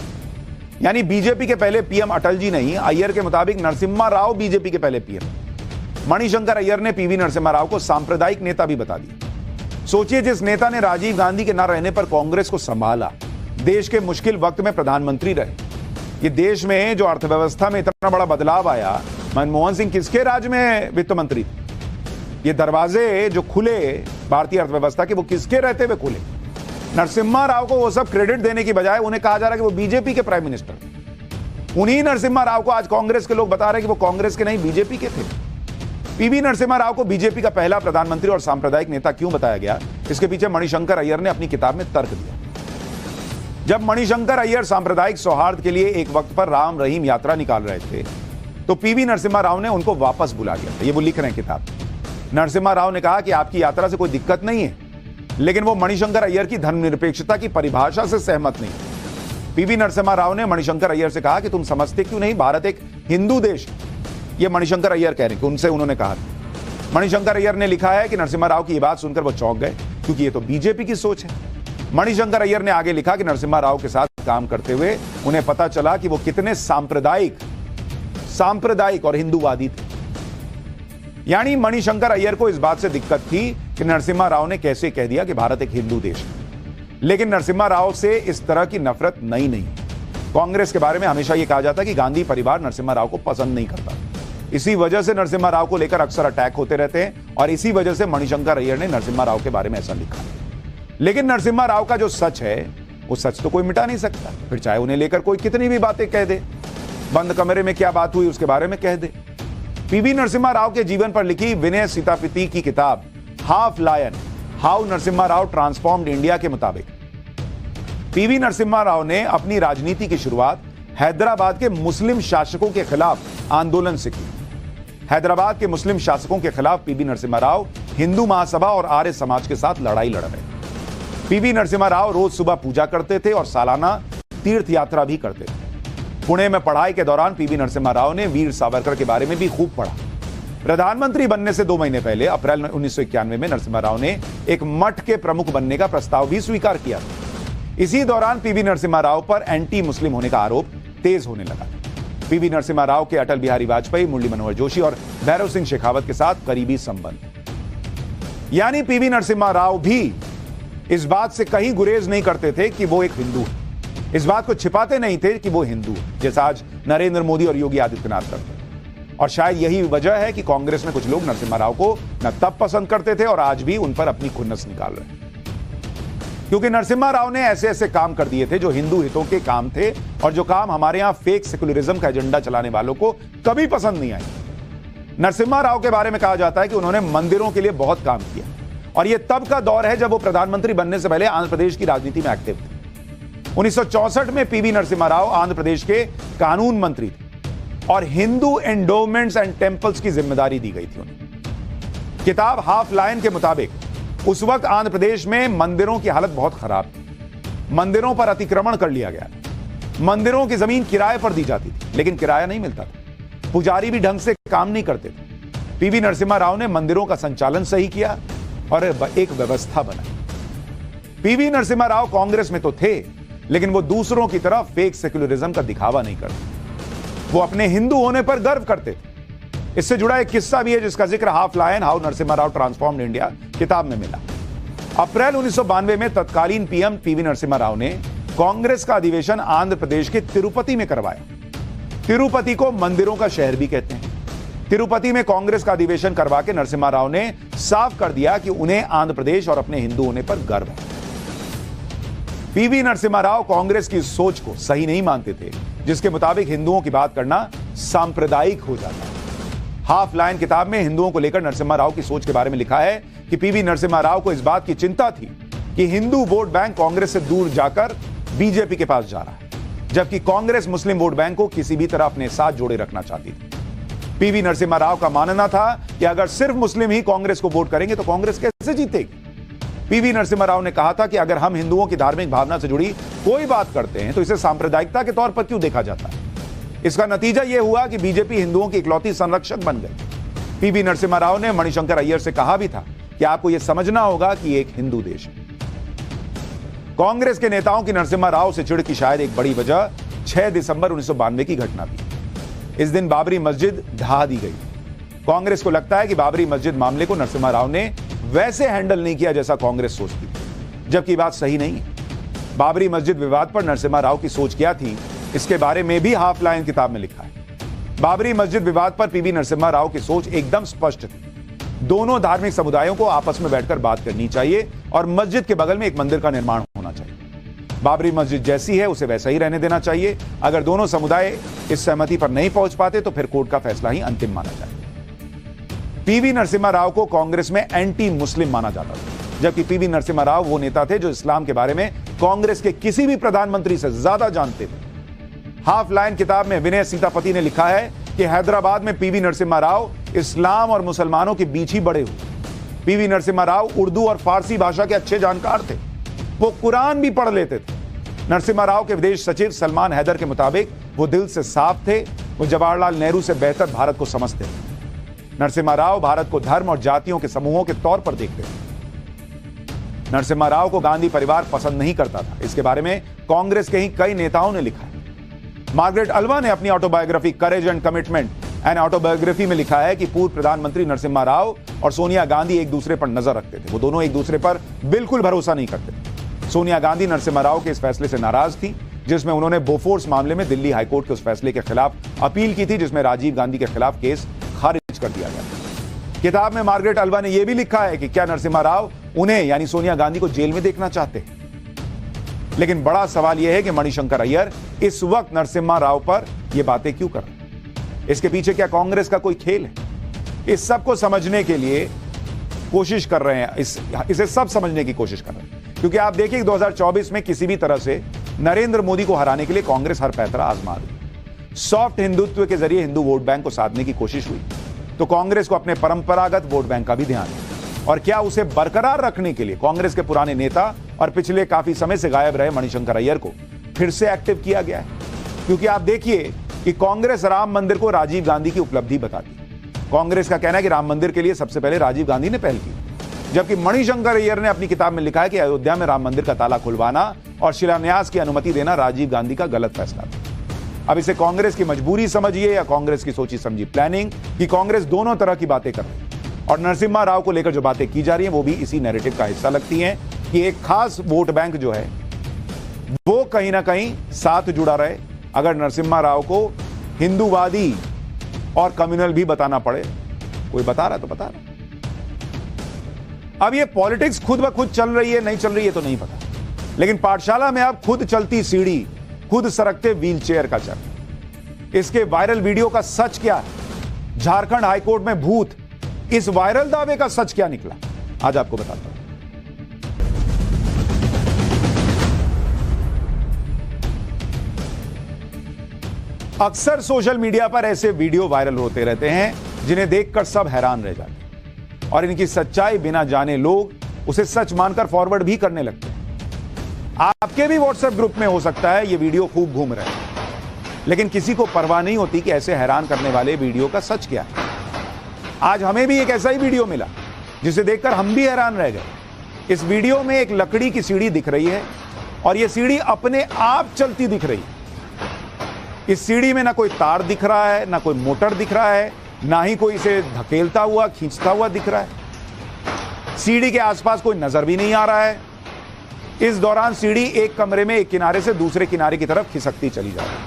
Speaker 1: यानी बीजेपी के पहले पीएम अटल जी नहीं, अय्यर के मुताबिक नरसिम्हा राव बीजेपी के पहले पीएम। मणिशंकर अय्यर ने पीवी नरसिम्हा राव को सांप्रदायिक नेता भी बता दिया। सोचिए, जिस नेता ने राजीव गांधी के न रहने पर कांग्रेस को संभाला, देश के मुश्किल वक्त में प्रधानमंत्री रहे, ये देश में जो अर्थव्यवस्था में इतना बड़ा बदलाव आया, मनमोहन सिंह किसके राज में वित्त मंत्री थे? ये दरवाजे जो खुले भारतीय अर्थव्यवस्था के, वो किसके रहते हुए खुले? नरसिम्हा राव को वो सब क्रेडिट देने की बजाय उन्हें कहा जा रहा है कि वो बीजेपी के प्राइम मिनिस्टर। उन्हीं नरसिम्हा राव को आज कांग्रेस के लोग बता रहे हैं कि वो कांग्रेस के नहीं, बीजेपी के थे। पीवी नरसिम्हा राव को बीजेपी का पहला प्रधानमंत्री और सांप्रदायिक नेता क्यों बताया गया, इसके पीछे मणिशंकर अय्यर ने अपनी किताब में तर्क दिया। जब मणिशंकर अय्यर सांप्रदायिक सौहार्द के लिए एक वक्त पर राम रहीम यात्रा निकाल रहे थे, तो पीवी नरसिम्हा राव ने उनको वापस बुला लिया था। ये वो लिख रहे हैं किताब। नरसिम्हा राव ने कहा कि आपकी यात्रा से कोई दिक्कत नहीं है, लेकिन वो मणिशंकर अय्यर की धर्मनिरपेक्षता की परिभाषा से सहमत नहीं। पीवी नरसिम्हा राव ने मणिशंकर अय्यर से कहा कि तुम समझते क्यों नहीं, भारत एक हिंदू देश। ये मणिशंकर अय्यर कह रहे हैं कि उनसे उन्होंने कहा। मणिशंकर अय्यर ने लिखा है कि नरसिम्हा राव की ये बात सुनकर वो चौंक गए, क्योंकि ये तो बीजेपी की सोच है। मणिशंकर अय्यर ने आगे लिखा कि नरसिम्हा राव के साथ काम करते हुए उन्हें पता चला कि वो कितने सांप्रदायिक और हिंदूवादी थे। यानी मणिशंकर अय्यर को इस बात से दिक्कत थी कि नरसिम्हा राव ने कैसे कह दिया कि भारत एक हिंदू देश है। लेकिन नरसिम्हा राव से इस तरह की नफरत नहीं। कांग्रेस के बारे में हमेशा यह कहा जाता है कि गांधी परिवार नरसिम्हा राव को पसंद नहीं करता। इसी वजह से नरसिम्हा राव को लेकर अक्सर अटैक होते रहते हैं और इसी वजह से मणिशंकर अय्यर ने नरसिम्हा राव के बारे में ऐसा लिखा। लेकिन नरसिम्हा राव का जो सच है, वो सच तो कोई मिटा नहीं सकता। फिर चाहे उन्हें लेकर कोई कितनी भी बातें कह दे, बंद कमरे में क्या बात हुई उसके बारे में कह दे। पीवी नरसिम्हा राव के जीवन पर लिखी विनय सीतापति की किताब half lion, how Narasimha Rao transformed India के मुताबिक पीवी नरसिम्हा राव ने अपनी राजनीति की शुरुआत हैदराबाद के मुस्लिम शासकों के खिलाफ आंदोलन से की। हैदराबाद के मुस्लिम शासकों के खिलाफ पीवी नरसिम्हा राव हिंदू महासभा और आर्य समाज के साथ लड़ाई लड़ रहे। पीवी नरसिम्हा राव रोज सुबह पूजा करते थे और सालाना तीर्थ यात्रा भी करते थे। पुणे में पढ़ाई के दौरान पीवी नरसिम्हा राव ने वीर सावरकर के बारे में भी खूब पढ़ा। प्रधानमंत्री बनने से 2 महीने पहले अप्रैल 1991 में नरसिम्हा राव ने एक मठ के प्रमुख बनने का प्रस्ताव भी स्वीकार किया। इसी दौरान पीवी नरसिम्हा राव पर एंटी मुस्लिम होने का आरोप तेज होने लगा। पीवी नरसिम्हा राव के अटल बिहारी वाजपेयी, मुरली मनोहर जोशी और भैरव सिंह शेखावत के साथ करीबी संबंध। यानी पीवी नरसिम्हा राव भी इस बात से कहीं गुरेज नहीं करते थे कि वो एक हिंदू है। इस बात को छिपाते नहीं थे कि वो हिंदू है, जैसा आज नरेंद्र मोदी और योगी आदित्यनाथ करते हैं। और शायद यही वजह है कि कांग्रेस में कुछ लोग नरसिम्हा राव को न तब पसंद करते थे और आज भी उन पर अपनी खुन्नस निकाल रहे हैं, क्योंकि नरसिम्हा राव ने ऐसे ऐसे काम कर दिए थे जो हिंदू हितों के काम थे और जो काम हमारे यहां फेक सेकुलरिज्म का एजेंडा चलाने वालों को कभी पसंद नहीं आए। नरसिम्हा राव के बारे में कहा जाता है कि उन्होंने मंदिरों के लिए बहुत काम किया और यह तब का दौर है जब वो प्रधानमंत्री बनने से पहले आंध्र प्रदेश की राजनीति में एक्टिव थे। 1964 में पीवी नरसिम्हा राव आंध्र प्रदेश के कानून मंत्री थे और हिंदू एंडोमेंट्स एंड टेंपल्स की जिम्मेदारी दी गई थी उन्हें। किताब हाफ लायन के मुताबिक उस वक्त आंध्र प्रदेश में मंदिरों की हालत बहुत खराब थी। मंदिरों पर अतिक्रमण कर लिया गया था। मंदिरों की जमीन किराए पर दी जाती थी, लेकिन किराया नहीं मिलता था। पुजारी भी ढंग से काम नहीं करते थे। पीवी नरसिम्हा राव ने मंदिरों का संचालन सही किया और एक व्यवस्था बनाई। पीवी नरसिम्हा राव कांग्रेस में तो थे, लेकिन वो दूसरों की तरह फेक सेक्युलरिज्म का दिखावा नहीं करते। वो अपने हिंदू होने पर गर्व करते थे। इससे जुड़ा एक किस्सा भी है जिसका जिक्र half lion how Narasimha Rao transformed India किताब में मिला। अप्रैल 1992 में तत्कालीन पीएम पीवी नरसिम्हा राव ने कांग्रेस का अधिवेशन आंध्र प्रदेश के तिरुपति में करवाया। तिरुपति को मंदिरों का शहर भी कहते हैं। तिरुपति में कांग्रेस का अधिवेशन करवा के नरसिम्हा राव ने साफ कर दिया कि उन्हें आंध्र प्रदेश और अपने हिंदू होने पर गर्व है। पीवी नरसिम्हा राव कांग्रेस की सोच को सही नहीं मानते थे, जिसके मुताबिक हिंदुओं की बात करना सांप्रदायिक हो जाता है। हाफ लायन किताब में हिंदुओं को लेकर नरसिम्हा राव की सोच के बारे में लिखा है कि पीवी नरसिम्हा राव को इस बात की चिंता थी कि हिंदू वोट बैंक कांग्रेस से दूर जाकर बीजेपी के पास जा रहा है, जबकि कांग्रेस मुस्लिम वोट बैंक को किसी भी तरह अपने साथ जोड़े रखना चाहती थी। पीवी नरसिम्हा राव का मानना था कि अगर सिर्फ मुस्लिम ही कांग्रेस को वोट करेंगे तो कांग्रेस कैसे जीतेगी। पीवी नरसिम्हा राव ने कहा था कि अगर हम हिंदुओं की धार्मिक भावना से जुड़ी कोई बात करते हैं तो इसे सांप्रदायिकता के तौर पर क्यों देखा जाता है। इसका नतीजा यह हुआ कि बीजेपी हिंदुओं की इकलौती संरक्षक बन गई। पीवी नरसिम्हा राव ने मणिशंकर अय्यर से कहा भी था कि आपको यह समझना होगा कि एक हिंदू देश है। कांग्रेस के नेताओं की नरसिम्हा राव से चिढ़ की शायद एक बड़ी वजह 6 दिसंबर 1992 की घटना थी। इस दिन बाबरी मस्जिद ढहा दी गई। कांग्रेस को लगता है कि बाबरी मस्जिद मामले को नरसिम्हा राव ने वैसे हैंडल नहीं किया जैसा कांग्रेस सोचती थी, जबकि बात सही नहीं है। बाबरी मस्जिद विवाद पर नरसिम्हा राव की सोच क्या थी, इसके बारे में भी हाफ लायन किताब में लिखा है। बाबरी मस्जिद विवाद पर पीवी नरसिम्हा राव की सोच एकदम स्पष्ट थी। दोनों धार्मिक समुदायों को आपस में बैठकर बात करनी चाहिए और मस्जिद के बगल में एक मंदिर का निर्माण होना चाहिए। बाबरी मस्जिद जैसी है उसे वैसा ही रहने देना चाहिए। अगर दोनों समुदाय इस सहमति पर नहीं पहुंच पाते तो फिर कोर्ट का फैसला ही अंतिम माना जाए। पीवी नरसिम्हा राव को कांग्रेस में एंटी मुस्लिम माना जाता था, जबकि पीवी नरसिम्हा राव वो नेता थे जो इस्लाम के बारे में कांग्रेस के किसी भी प्रधानमंत्री से ज्यादा जानते थे। हाफ लायन किताब में विनय सीतापति ने लिखा है कि हैदराबाद में पीवी नरसिम्हा राव इस्लाम और मुसलमानों के बीच ही बड़े हुए। पीवी नरसिम्हा राव उर्दू और फारसी भाषा के अच्छे जानकार थे। वो कुरान भी पढ़ लेते थे। नरसिम्हा राव के विदेश सचिव सलमान हैदर के मुताबिक वो दिल से साफ थे। वो जवाहरलाल नेहरू से बेहतर भारत को समझते थे। नरसिम्हा राव भारत को धर्म और जातियों के समूहों के तौर पर देखते थे। नरसिम्हा राव को गांधी परिवार पसंद नहीं करता था। इसके बारे में कांग्रेस के ही कई नेताओं ने लिखा है। मार्गरेट अल्वा ने अपनी autobiography courage and commitment and autobiography में लिखा है कि पूर्व प्रधानमंत्री नरसिम्हा राव और सोनिया गांधी एक दूसरे पर नजर रखते थे। वो दोनों एक दूसरे पर बिल्कुल भरोसा नहीं करते थे। सोनिया गांधी नरसिम्हा राव के इस फैसले से नाराज थी, जिसमें उन्होंने बोफोर्स मामले में दिल्ली हाईकोर्ट के उस फैसले के खिलाफ अपील की थी, जिसमें राजीव गांधी के खिलाफ केस खारिज कर दिया गया। किताब में मार्गरेट अल्वा ने यह भी लिखा है कि क्या नरसिम्हा राव उन्हें यानी सोनिया गांधी को जेल में देखना चाहते हैं। लेकिन बड़ा सवाल यह है कि मणिशंकर अय्यर इस वक्त नरसिम्हा राव पर यह बातें क्यों कर रहे हैं। इसके पीछे क्या कांग्रेस का कोई खेल है? इस सब को समझने के लिए कोशिश कर रहे हैं, इसे सब समझने की कोशिश कर रहे हैं, क्योंकि आप देखिए 2024 में किसी भी तरह से नरेंद्र मोदी को हराने के लिए कांग्रेस हर पैतरा आजमा रही। सॉफ्ट हिंदुत्व के जरिए हिंदू वोट बैंक को साधने की कोशिश हुई, तो कांग्रेस को अपने परंपरागत वोट बैंक का भी ध्यान है। और क्या उसे बरकरार रखने के लिए कांग्रेस के पुराने नेता और पिछले काफी समय से गायब रहे मणिशंकर अय्यर को फिर से एक्टिव किया गया है? क्योंकि आप देखिए कि कांग्रेस राम मंदिर को राजीव गांधी की उपलब्धि बताती है। कांग्रेस का कहना है कि राम मंदिर के लिए सबसे पहले राजीव गांधी ने पहल की, जबकि मणिशंकर अय्यर ने अपनी किताब में लिखा है कि अयोध्या में राम मंदिर का ताला खुलवाना और शिलान्यास की अनुमति देना राजीव गांधी का गलत फैसला था। अब इसे कांग्रेस की मजबूरी समझिए या कांग्रेस की सोची समझी प्लानिंग, कि कांग्रेस दोनों तरह की बातें कर रही है। और नरसिम्हा राव को लेकर जो बातें की जा रही हैं वो भी इसी नैरेटिव का हिस्सा लगती हैं कि एक खास वोट बैंक जो है वो कहीं ना कहीं साथ जुड़ा रहे। अगर नरसिम्हा राव को हिंदूवादी और कम्युनल भी बताना पड़े, कोई बता रहा तो बता रहा। अब ये पॉलिटिक्स खुद ब खुद चल रही है नहीं चल रही है तो नहीं पता, लेकिन पाठशाला में अब खुद चलती सीढ़ी, खुद सरकते व्हील चेयर का चल। इसके वायरल वीडियो का सच क्या है? झारखंड हाईकोर्ट में भूत, इस वायरल दावे का सच क्या निकला, आज आपको बताता हूं। अक्सर सोशल मीडिया पर ऐसे वीडियो वायरल होते रहते हैं जिन्हें देखकर सब हैरान रह जाते हैं और इनकी सच्चाई बिना जाने लोग उसे सच मानकर फॉरवर्ड भी करने लगते हैं। आपके भी व्हाट्सएप ग्रुप में हो सकता है ये वीडियो खूब घूम रहे हैं, लेकिन किसी को परवाह नहीं होती कि ऐसे हैरान करने वाले वीडियो का सच क्या है। आज हमें भी एक ऐसा ही वीडियो मिला जिसे देखकर हम भी हैरान रह गए। इस वीडियो में एक लकड़ी की सीढ़ी दिख रही है और यह सीढ़ी अपने आप चलती दिख रही है। इस सीढ़ी में ना कोई तार दिख रहा है, ना कोई मोटर दिख रहा है, ना ही कोई इसे धकेलता हुआ खींचता हुआ दिख रहा है। सीढ़ी के आसपास कोई नजर भी नहीं आ रहा है। इस दौरान सीढ़ी एक कमरे में एक किनारे से दूसरे किनारे की तरफ खिसकती चली जा रही है।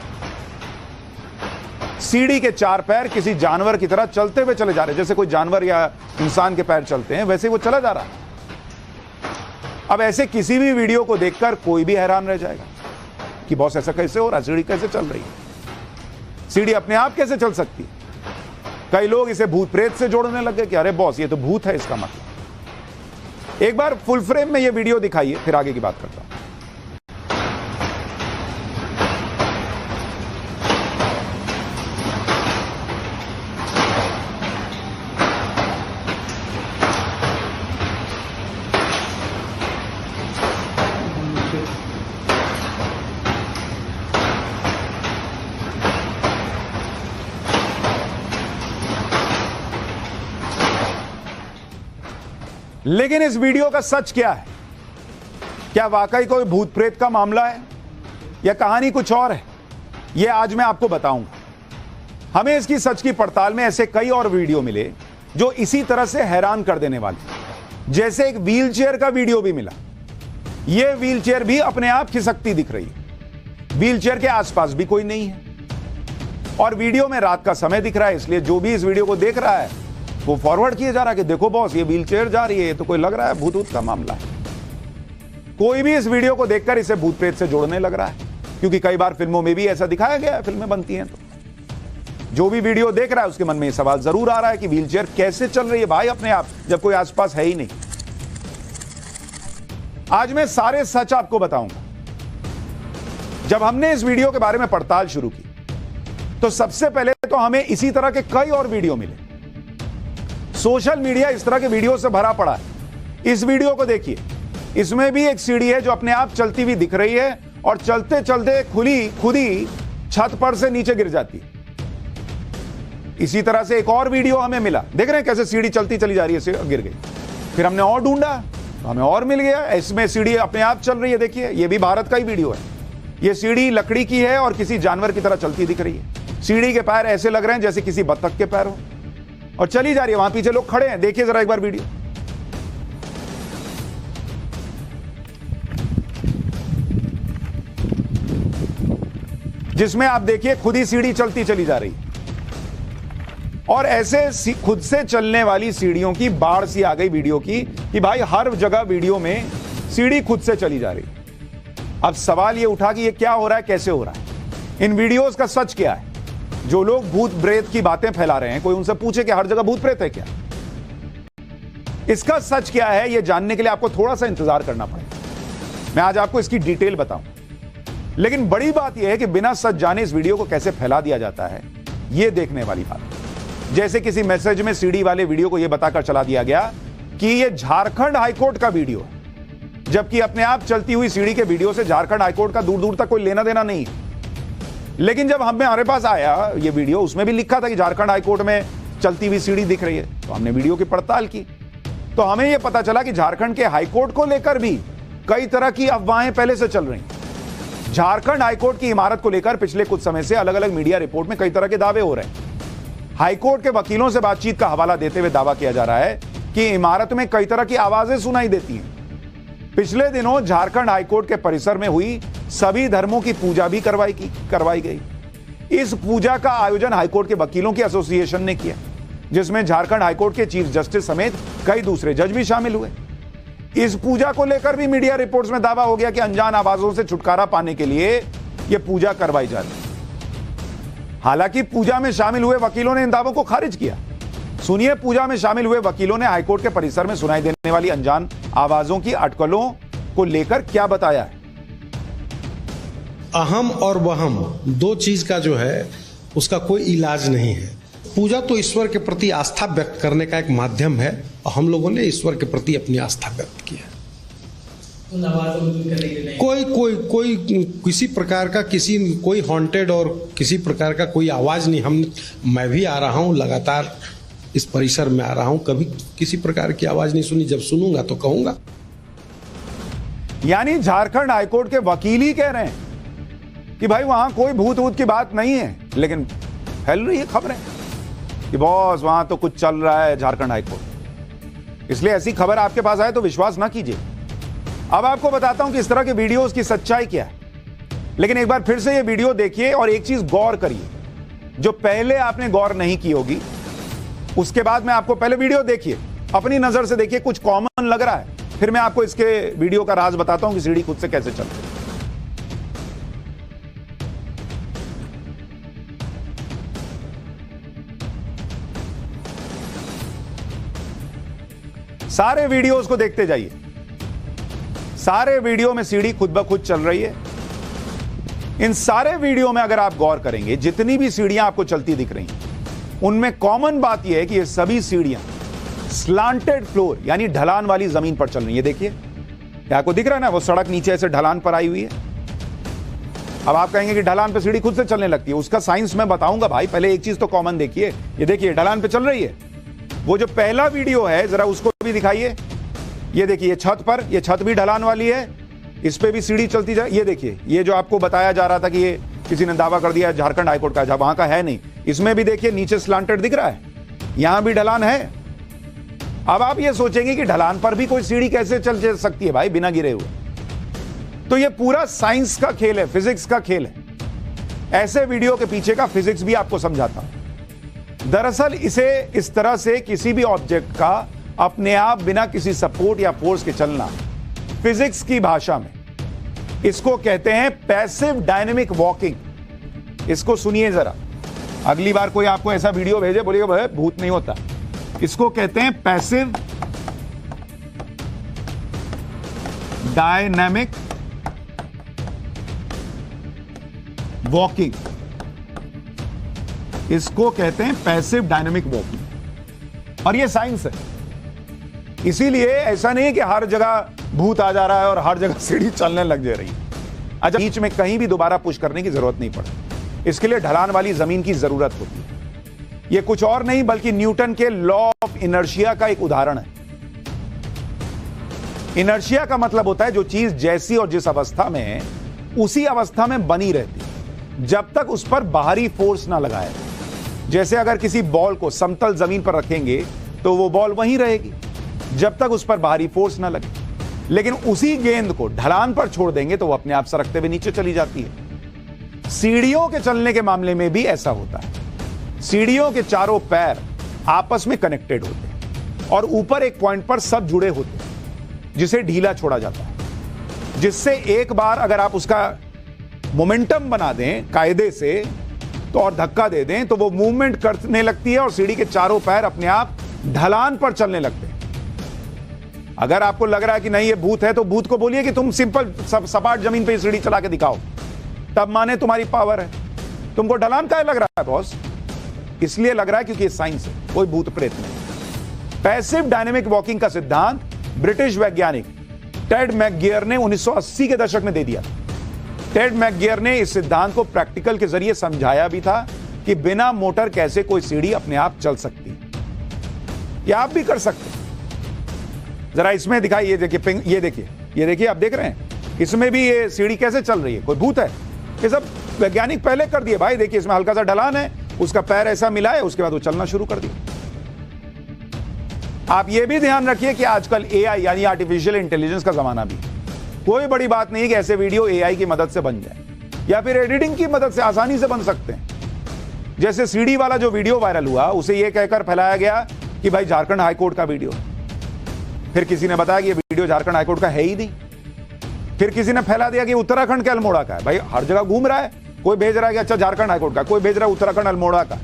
Speaker 1: सीढ़ी के चार पैर किसी जानवर की तरह चलते हुए चले जा रहे हैं, जैसे कोई जानवर या इंसान के पैर चलते हैं वैसे वो चला जा रहा है। अब ऐसे किसी भी वीडियो को देखकर कोई भी हैरान रह जाएगा कि बॉस ऐसा कैसे हो रहा है, सीढ़ी कैसे चल रही है, सीढ़ी अपने आप कैसे चल सकती है। कई लोग इसे भूत प्रेत से जोड़ने लग गए कि अरे बॉस ये तो भूत है इसका मतलब। एक बार फुल फ्रेम में ये वीडियो दिखाइए, फिर आगे की बात करता हूं। लेकिन इस वीडियो का सच क्या है? क्या वाकई कोई भूत प्रेत का मामला है या कहानी कुछ और है? यह आज मैं आपको बताऊंगा। हमें इसकी सच की पड़ताल में ऐसे कई और वीडियो मिले जो इसी तरह से हैरान कर देने वाले। जैसे एक व्हीलचेयर का वीडियो भी मिला। यह व्हीलचेयर भी अपने आप खिसकती दिख रही है। व्हीलचेयर के आसपास भी कोई नहीं है और वीडियो में रात का समय दिख रहा है, इसलिए जो भी इस वीडियो को देख रहा है वो फॉरवर्ड किया जा रहा है कि देखो बॉस ये व्हीलचेयर जा रही है, तो कोई लग रहा है भूत का मामला है। कोई भी इस वीडियो को देखकर इसे भूत प्रेत से जोड़ने लग रहा है, क्योंकि कई बार फिल्मों में भी ऐसा दिखाया गया है, फिल्में बनती हैं। तो जो भी वीडियो देख रहा है उसके मन में ये सवाल जरूर आ रहा है कि व्हीलचेयर कैसे चल रही है भाई अपने आप, जब कोई आसपास है ही नहीं। आज मैं सारे सच आपको बताऊंगा। जब हमने इस वीडियो के बारे में पड़ताल शुरू की तो सबसे पहले तो हमें इसी तरह के कई और वीडियो मिले। सोशल मीडिया इस तरह के वीडियो से भरा पड़ा है। इस वीडियो को देखिए, इसमें भी एक सीढ़ी है जो अपने आप चलती हुई दिख रही है और चलते चलते खुद ही छत पर से नीचे गिर जाती है। इसी तरह से एक और वीडियो हमें मिला, देख रहे हैं कैसे सीढ़ी चलती चली जा रही है, गिर गई। फिर हमने और ढूंढा तो हमें और मिल गया, इसमें सीढ़ी अपने आप चल रही है। देखिए ये भी भारत का ही वीडियो है। ये सीढ़ी लकड़ी की है और किसी जानवर की तरह चलती दिख रही है। सीढ़ी के पैर ऐसे लग रहे हैं जैसे किसी बत्तख के पैर हो और चली जा रही है। वहां पीछे लोग खड़े हैं, देखिए जरा एक बार वीडियो। जिसमें आप देखिए खुद ही सीढ़ी चलती चली जा रही है और ऐसे खुद से चलने वाली सीढ़ियों की बाढ़ सी आ गई वीडियो की कि भाई हर जगह वीडियो में सीढ़ी खुद से चली जा रही है। अब सवाल ये उठा कि ये क्या हो रहा है, कैसे हो रहा है, इन वीडियोस का सच क्या है? जो लोग भूत प्रेत की बातें फैला रहे हैं, कोई उनसे पूछे कि हर जगह भूत प्रेत है क्या? इसका सच क्या है यह जानने के लिए आपको थोड़ा सा इंतजार करना पड़ेगा। मैं आज आपको इसकी डिटेल बताऊं, लेकिन बड़ी बात यह है कि बिना सच जाने इस वीडियो को कैसे फैला दिया जाता है, यह देखने वाली बात है। जैसे किसी मैसेज में सीढ़ी वाले वीडियो को यह बताकर चला दिया गया कि यह झारखंड हाईकोर्ट का वीडियो है, जबकि अपने आप चलती हुई सीढ़ी के वीडियो से झारखंड हाईकोर्ट का दूर दूर तक कोई लेना देना नहीं है। लेकिन जब हमारे पास आया ये वीडियो, उसमें भी लिखा था कि झारखंड हाईकोर्ट में चलती हुई सीढ़ी दिख रही है, तो हमने वीडियो की पड़ताल की तो हमें यह पता चला कि झारखंड के हाईकोर्ट को लेकर भी कई तरह की अफवाहें पहले से चल रही हैं। झारखंड हाईकोर्ट की इमारत को लेकर पिछले कुछ समय से अलग अलग मीडिया रिपोर्ट में कई तरह के दावे हो रहे हैं। हाईकोर्ट के वकीलों से बातचीत का हवाला देते हुए दावा किया जा रहा है कि इमारत में कई तरह की आवाजें सुनाई देती हैं। पिछले दिनों झारखंड हाईकोर्ट के परिसर में हुई सभी धर्मों की पूजा भी करवाई गई। इस पूजा का आयोजन हाईकोर्ट के वकीलों की एसोसिएशन ने किया, जिसमें झारखंड हाईकोर्ट के चीफ जस्टिस समेत कई दूसरे जज भी शामिल हुए। इस पूजा को लेकर भी मीडिया रिपोर्ट्स में दावा हो गया कि अनजान आवाजों से छुटकारा पाने के लिए यह पूजा करवाई जा रही। हालांकि पूजा में शामिल हुए वकीलों ने इन दावों को खारिज किया। सुनिए पूजा में शामिल हुए वकीलों ने हाईकोर्ट के परिसर में सुनाई देने वाली अनजान आवाजों की अटकलों को लेकर क्या बताया है।
Speaker 9: अहम और वहम दो चीज का जो है उसका कोई इलाज नहीं है। पूजा तो ईश्वर के प्रति आस्था व्यक्त करने का एक माध्यम है और हम लोगों ने ईश्वर के प्रति अपनी आस्था व्यक्त की है। कोई किसी प्रकार का कोई हॉन्टेड और किसी प्रकार का कोई आवाज नहीं। मैं भी आ रहा हूँ, लगातार इस परिसर में आ रहा हूँ, कभी किसी प्रकार की आवाज नहीं सुनी। जब सुनूंगा तो कहूंगा।
Speaker 1: यानी झारखंड हाईकोर्ट के वकील ही कह रहे हैं कि भाई वहां कोई भूत वूत की बात नहीं है, लेकिन फैल रही है खबरें कि बॉस वहां तो कुछ चल रहा है झारखंड हाईकोर्ट। इसलिए ऐसी खबर आपके पास आए तो विश्वास ना कीजिए। अब आपको बताता हूं कि इस तरह के वीडियोस की सच्चाई क्या है, लेकिन एक बार फिर से ये वीडियो देखिए और एक चीज गौर करिए जो पहले आपने गौर नहीं की होगी। उसके बाद में आपको पहले वीडियो देखिए, अपनी नजर से देखिए, कुछ कॉमन लग रहा है, फिर मैं आपको इसके वीडियो का राज बताता हूं कि सीढ़ी खुद से कैसे चलती है। सारे वीडियोस को देखते जाइए। सारे वीडियो में सीढ़ी खुद ब खुद चल रही है। इन सारे वीडियो में अगर आप गौर करेंगे, जितनी भी सीढ़ियां आपको चलती दिख रही हैं, उनमें कॉमन बात यह है कि ये सभी सीढ़ियां स्लांटेड फ्लोर यानी ढलान वाली जमीन पर चल रही है। देखिए आपको दिख रहा है ना, वो सड़क नीचे ऐसे ढलान पर आई हुई है। अब आप कहेंगे कि ढलान पे सीढ़ी खुद से चलने लगती है, उसका साइंस मैं बताऊंगा भाई। पहले एक चीज तो कॉमन देखिए, ये देखिए ढलान पे चल रही है। वो जो पहला वीडियो है जरा उसको भी दिखाइए। ये देखिए छत पर, ये छत भी ढलान वाली है, इस पे भी सीढ़ी चलती जाए। ये देखिए, ये जो आपको बताया जा रहा था कि ये किसी ने दावा कर दिया झारखंड हाईकोर्ट का, जब वहां का है नहीं, इसमें भी देखिए नीचे स्लांटेड दिख रहा है, यहां भी ढलान है। अब आप ये सोचेंगे कि ढलान पर भी कोई सीढ़ी कैसे चल सकती है भाई बिना गिरे हुए। तो ये पूरा साइंस का खेल है, फिजिक्स का खेल है। ऐसे वीडियो के पीछे का फिजिक्स भी आपको समझाता हूं। दरअसल इसे इस तरह से किसी भी ऑब्जेक्ट का अपने आप बिना किसी सपोर्ट या फोर्स के चलना, फिजिक्स की भाषा में इसको कहते हैं पैसिव डायनेमिक वॉकिंग। इसको सुनिए जरा, अगली बार कोई आपको ऐसा वीडियो भेजे बोलिएगा भाई भूत नहीं होता। इसको कहते हैं पैसिव डायनेमिक वॉकिंग। इसको कहते हैं पैसिव डायनेमिक वॉकिंग, और ये साइंस है। इसीलिए ऐसा नहीं है कि हर जगह भूत आ जा रहा है और हर जगह सीढ़ी चलने लग जा रही है। अच्छा, बीच में कहीं भी दोबारा पुश करने की जरूरत नहीं पड़ती। इसके लिए ढलान वाली जमीन की जरूरत होती है। यह कुछ और नहीं बल्कि न्यूटन के लॉ ऑफ इनर्शिया का एक उदाहरण है। इनर्शिया का मतलब होता है जो चीज जैसी और जिस अवस्था में है उसी अवस्था में बनी रहती है जब तक उस पर बाहरी फोर्स ना लगाए। जैसे अगर किसी बॉल को समतल जमीन पर रखेंगे तो वो बॉल वहीं रहेगी जब तक उस पर बाहरी फोर्स ना लगे, लेकिन उसी गेंद को ढलान पर छोड़ देंगे तो वो अपने आप सरकते हुए नीचे चली जाती है। सीढ़ियों के चलने के मामले में भी ऐसा होता है। सीढ़ियों के चारों पैर आपस में कनेक्टेड होते हैं और ऊपर एक पॉइंट पर सब जुड़े होते हैं जिसे ढीला छोड़ा जाता है, जिससे एक बार अगर आप उसका मोमेंटम बना दें कायदे से तो और धक्का दे दें तो वो मूवमेंट करने लगती है और सीढ़ी के चारों पैर अपने आप ढलान पर चलने लगते हैं। अगर आपको लग रहा है कि नहीं ये भूत है तो भूत को बोलिए कि तुम सिंपल सपाट जमीन पे सीढ़ी चला के दिखाओ, तब माने तुम्हारी पावर है। तुमको ढलान का लग रहा है बॉस? इसलिए लग रहा है क्योंकि ये साइंस है, कोई भूत प्रेत नहीं। पैसिव डायनेमिक वॉकिंग का सिद्धांत ब्रिटिश वैज्ञानिक टेड मैकगियर ने 1980 के दशक में दे दिया। टेड मैकगियर ने इस सिद्धांत को प्रैक्टिकल के जरिए समझाया भी था कि बिना मोटर कैसे कोई सीढ़ी अपने आप चल सकती है। या आप भी कर सकते हैं। जरा इसमें दिखाई, ये देखिए, ये देखिए आप देख रहे हैं इसमें भी ये सीढ़ी कैसे चल रही है। कोई भूत है? ये सब वैज्ञानिक पहले कर दिए भाई। देखिए इसमें हल्का सा ढलान है, उसका पैर ऐसा मिला है, उसके बाद वो चलना शुरू कर दिया। आप ये भी ध्यान रखिए कि आजकल एआई यानी आर्टिफिशियल इंटेलिजेंस का जमाना भी, कोई बड़ी बात नहीं है कि ऐसे वीडियो एआई की मदद से बन जाए या फिर एडिटिंग की मदद से आसानी से बन सकते हैं। जैसे सीढ़ी वाला जो वीडियो वायरल हुआ उसे यह कहकर फैलाया गया कि भाई झारखंड हाईकोर्ट का वीडियो, फिर किसी ने बताया कि यह वीडियो झारखंड हाईकोर्ट का है ही नहीं, फिर किसी ने फैला दिया कि उत्तराखंड के अल्मोड़ा का है। भाई हर जगह घूम रहा है, कोई भेज रहा है कि अच्छा झारखंड हाईकोर्ट का, कोई भेज रहा है उत्तराखंड अल्मोड़ा का।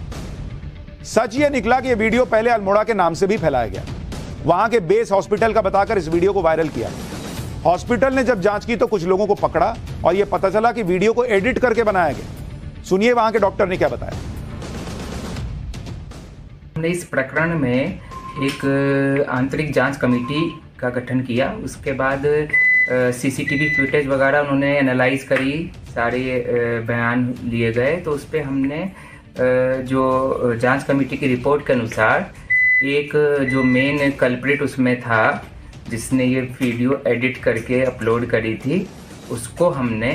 Speaker 1: सच ये निकला कि यह वीडियो पहले अल्मोड़ा के नाम से भी फैलाया गया, वहां के बेस हॉस्पिटल का बताकर इस वीडियो को वायरल किया। हॉस्पिटल ने जब जांच की तो कुछ लोगों को पकड़ा और यह पता चला कि वीडियो को एडिट करके बनाया गया। सुनिए वहां के डॉक्टर ने क्या बताया।
Speaker 10: हमने इस प्रकरण में एक आंतरिक जांच कमेटी का गठन किया। उसके बाद सीसीटीवी फुटेज वगैरह उन्होंने एनालाइज करी, सारे बयान लिए गए। तो उस पर हमने जो जांच कमेटी की रिपोर्ट के अनुसार एक जो मेन कल्प्रिट उसमें था, जिसने ये वीडियो एडिट करके अपलोड करी थी, उसको हमने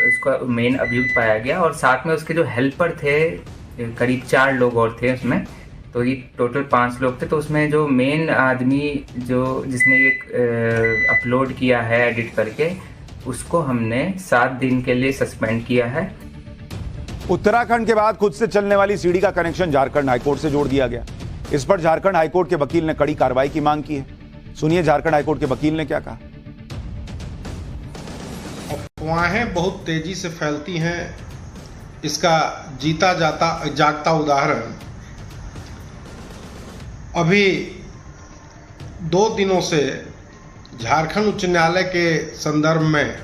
Speaker 10: उसका मेन अभियुक्त पाया गया। और साथ में उसके जो हेल्पर थे, करीब 4 लोग और थे उसमें, तो ये टोटल 5 लोग थे। तो उसमें जो मेन आदमी जिसने ये अपलोड किया है एडिट करके, उसको हमने 7 दिन के लिए सस्पेंड किया है।
Speaker 1: उत्तराखंड के बाद खुद से चलने वाली सीढ़ी का कनेक्शन झारखंड हाईकोर्ट से जोड़ दिया गया। इस पर झारखंड हाईकोर्ट के वकील ने कड़ी कार्रवाई की मांग की है। सुनिए झारखंड हाईकोर्ट के वकील ने क्या कहा।
Speaker 9: अफवाहें बहुत तेजी से फैलती हैं। इसका जीता जागता उदाहरण अभी 2 दिनों से झारखंड उच्च न्यायालय के संदर्भ में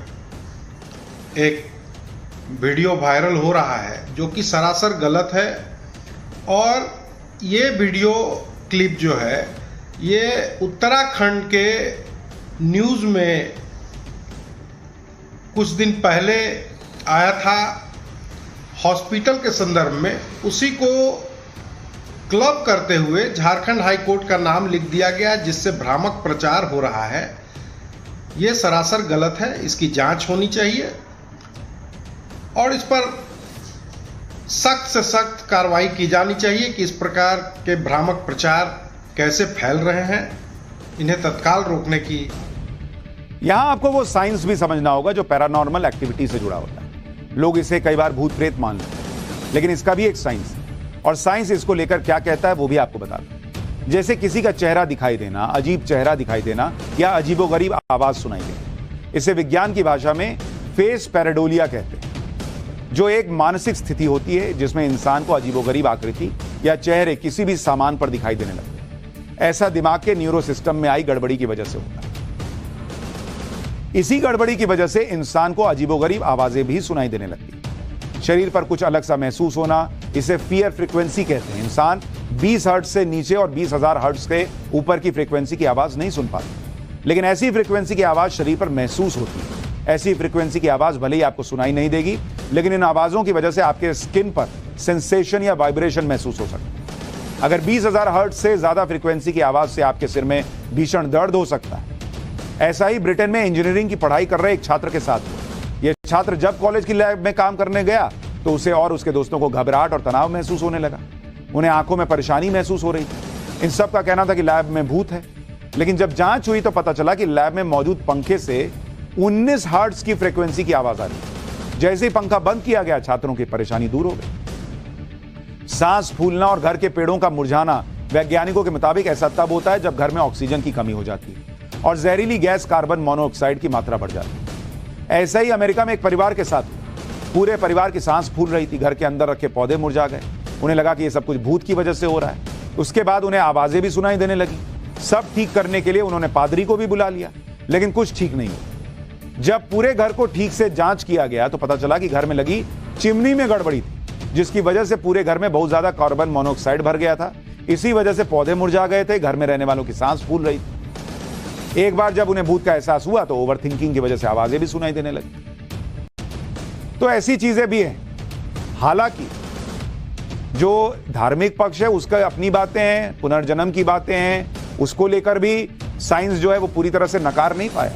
Speaker 9: एक वीडियो वायरल हो रहा है, जो कि सरासर गलत है। और ये वीडियो क्लिप जो है, ये उत्तराखंड के न्यूज़ में कुछ दिन पहले आया था हॉस्पिटल के संदर्भ में। उसी को क्लब करते हुए झारखंड हाई कोर्ट का नाम लिख दिया गया, जिससे भ्रामक प्रचार हो रहा है। ये सरासर गलत है, इसकी जांच होनी चाहिए और इस पर सख्त से सख्त कार्रवाई की जानी चाहिए कि इस प्रकार के भ्रामक प्रचार कैसे फैल रहे हैं, इन्हें तत्काल रोकने की।
Speaker 1: यहां आपको वो साइंस भी समझना होगा जो पैरानॉर्मल एक्टिविटी से जुड़ा होता है। लोग इसे कई बार भूत प्रेत मान लेते हैं, लेकिन इसका भी एक साइंस है, और साइंस इसको लेकर क्या कहता है वो भी आपको बताता है। जैसे किसी का चेहरा दिखाई देना, अजीब चेहरा दिखाई देना, या अजीबोगरीब आवाज सुनाई देना, इसे विज्ञान की भाषा में फेस पैराडोलिया कहते हैं, जो एक मानसिक स्थिति होती है जिसमें इंसान को अजीबोगरीब आकृति या चेहरे किसी भी सामान पर दिखाई देने लगते हैं। ऐसा दिमाग के न्यूरो सिस्टम में आई गड़बड़ी की वजह से होता है। इसी गड़बड़ी की वजह से इंसान को अजीबोगरीब आवाजें भी सुनाई देने लगती है। शरीर पर कुछ अलग सा महसूस होना, इसे फियर फ्रीक्वेंसी कहते हैं। इंसान 20 हर्ट्ज से नीचे और 20,000 हर्ट्ज के ऊपर की फ्रीक्वेंसी की आवाज नहीं सुन पाता, लेकिन ऐसी फ्रीक्वेंसी की आवाज शरीर पर महसूस होती है। ऐसी फ्रीक्वेंसी की आवाज भले ही आपको सुनाई नहीं देगी, लेकिन इन आवाजों की वजह से आपके स्किन पर सेंसेशन या वाइब्रेशन महसूस हो सकता है। अगर 20,000 हर्ट्ज से ज्यादा फ्रीक्वेंसी की आवाज से आपके सिर में भीषण दर्द हो सकता है। ऐसा ही ब्रिटेन में इंजीनियरिंग की पढ़ाई कर रहे एक छात्र के साथ हुआ। यह छात्र जब कॉलेज की लैब में काम करने गया तो उसे और उसके दोस्तों को घबराहट और तनाव महसूस होने लगा। उन्हें आंखों में परेशानी महसूस हो रही थी। इन सब का कहना था कि लैब में भूत है, लेकिन जब जांच हुई तो पता चला कि लैब में मौजूद पंखे से 19 हर्ट्ज की फ्रीक्वेंसी की आवाज आ रही। जैसे ही पंखा बंद किया गया, छात्रों की परेशानी दूर हो गई। सांस फूलना और घर के पेड़ों का मुरझाना वैज्ञानिकों के मुताबिक ऐसा तब होता है जब घर में ऑक्सीजन की कमी हो जाती है और जहरीली गैस कार्बन मोनोऑक्साइड की मात्रा बढ़ जाती है। ऐसा ही अमेरिका में एक परिवार के साथ पूरे परिवार की सांस फूल रही थी। घर के अंदर रखे पौधे मुरझा गए। उन्हें लगा कि ये सब कुछ भूत की वजह से हो रहा है। उसके बाद उन्हें आवाजें भी सुनाई देने लगी। सब ठीक करने के लिए उन्होंने पादरी को भी बुला लिया, लेकिन कुछ ठीक नहीं हुआ। जब पूरे घर को ठीक से जांच किया गया तो पता चला कि घर में लगी चिमनी में गड़बड़ी थी, जिसकी वजह से पूरे घर में बहुत ज्यादा कार्बन मोनोऑक्साइड भर गया था। इसी वजह से पौधे मुरझा गए थे। घर में रहने वालों की सांस फूल रही थी। एक बार जब उन्हें भूत का एहसास हुआ तो ओवर थिंकिंग की वजह से आवाजें भी सुनाई देने लगी। तो ऐसी चीजें भी हैं। हालांकि जो धार्मिक पक्ष है उसका अपनी बातें हैं, पुनर्जन्म की बातें हैं, उसको लेकर भी साइंस जो है वो पूरी तरह से नकार नहीं पाया,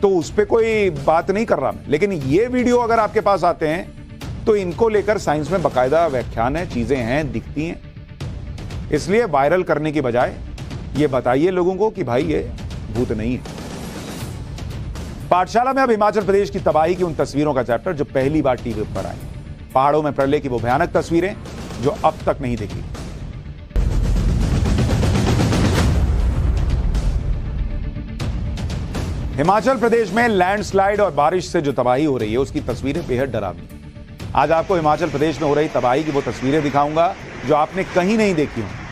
Speaker 1: तो उस पर कोई बात नहीं कर रहा मैं। लेकिन ये वीडियो अगर आपके पास आते हैं तो इनको लेकर साइंस में बाकायदा व्याख्यान है, चीजें हैं, दिखती हैं। इसलिए वायरल करने की बजाय ये बताइए लोगों को कि भाई ये भूत नहीं है। पाठशाला में अब हिमाचल प्रदेश की तबाही की उन तस्वीरों का चैप्टर जो पहली बार टीवी पर आई। पहाड़ों में प्रलय की वो भयानक तस्वीरें जो अब तक नहीं देखी। हिमाचल प्रदेश में लैंडस्लाइड और बारिश से जो तबाही हो रही है उसकी तस्वीरें बेहद डरावनी। आज आपको हिमाचल प्रदेश में हो रही तबाही की वो तस्वीरें दिखाऊंगा जो आपने कहीं नहीं देखी होंगी।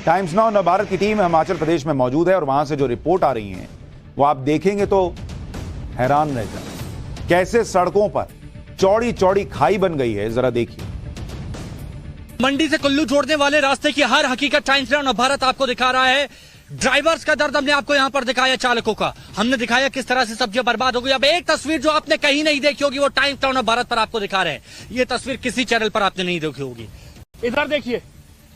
Speaker 1: टाइम्स नाउ नवभारत की टीम हिमाचल प्रदेश में मौजूद है और वहां से जो रिपोर्ट आ रही है वो आप देखेंगे तो हैरान रह जाए। कैसे सड़कों पर चौड़ी चौड़ी खाई बन गई है, जरा देखिए।
Speaker 11: मंडी से कुल्लू जोड़ने वाले रास्ते की हर हकीकत टाइम्स नाउ भारत आपको दिखा रहा है। ड्राइवर्स का दर्द हमने आपको यहाँ पर दिखाया, चालकों का हमने दिखाया किस तरह से सब्जियां बर्बाद हो गई। अब एक तस्वीर जो आपने कहीं नहीं देखी होगी वो टाइम्स नाउ भारत पर आपको दिखा रहे हैं। ये तस्वीर किसी चैनल पर आपने नहीं देखी होगी। इधर देखिए,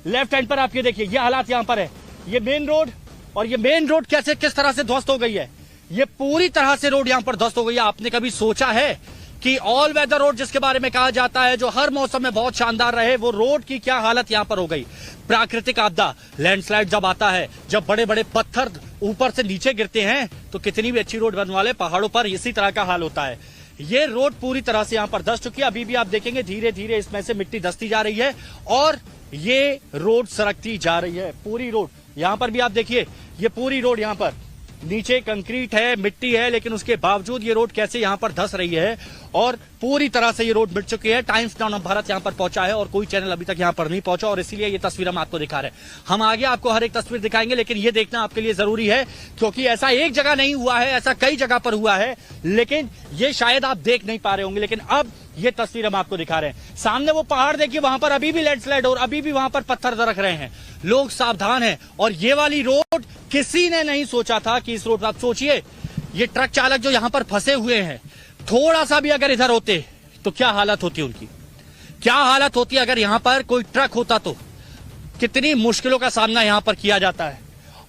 Speaker 11: लेफ्ट हैंड पर आप ये देखिए, ये हालात यहाँ पर है। ये मेन रोड, और ये मेन रोड कैसे किस तरह से ध्वस्त हो गई है। ये पूरी तरह से रोड यहाँ पर ध्वस्त हो गई है। आपने कभी सोचा है कि ऑल वेदर रोड जिसके बारे में कहा जाता है, जो हर मौसम में बहुत शानदार रहे, वो रोड की क्या हालत यहाँ पर हो गई। प्राकृतिक आपदा, लैंडस्लाइड जब आता है, जब बड़े बड़े पत्थर ऊपर से नीचे गिरते हैं, तो कितनी भी अच्छी रोड बनने वाले पहाड़ों पर इसी तरह का हाल होता है। ये रोड पूरी तरह से यहाँ पर धंस चुकी है। अभी भी आप देखेंगे धीरे धीरे इसमें से मिट्टी धंसती जा रही है और ये रोड सरकती जा रही है। पूरी रोड यहाँ पर भी आप देखिए, ये पूरी रोड यहाँ पर नीचे कंक्रीट है, मिट्टी है, लेकिन उसके बावजूद ये रोड कैसे यहाँ पर धंस रही है और पूरी तरह से ये रोड मिट चुकी है। टाइम्स नाउ भारत यहाँ पर पहुंचा है और कोई चैनल अभी तक यहाँ पर नहीं पहुंचा, और इसीलिए ये तस्वीर हम आपको दिखा रहे हैं। हम आगे आपको हर एक तस्वीर दिखाएंगे, लेकिन ये देखना आपके लिए जरूरी है क्योंकि ऐसा एक जगह नहीं हुआ है, ऐसा कई जगह पर हुआ है, लेकिन ये शायद आप देख नहीं पा रहे होंगे। लेकिन अब ये तस्वीर हम आपको दिखा रहे हैं। सामने वो पहाड़ देखिए, वहां पर अभी भी लैंडस्लाइड और अभी भी वहां पर पत्थर दरक रहे हैं। लोग सावधान हैं। और ये वाली रोड किसी ने नहीं सोचा था कि इस रोड पर, आप सोचिए ये ट्रक चालक जो यहां पर फंसे हुए हैं, थोड़ा सा भी अगर इधर होते तो क्या हालत होती उनकी, क्या हालत होती अगर यहां पर कोई ट्रक होता तो कितनी मुश्किलों का सामना यहां पर किया जाता है।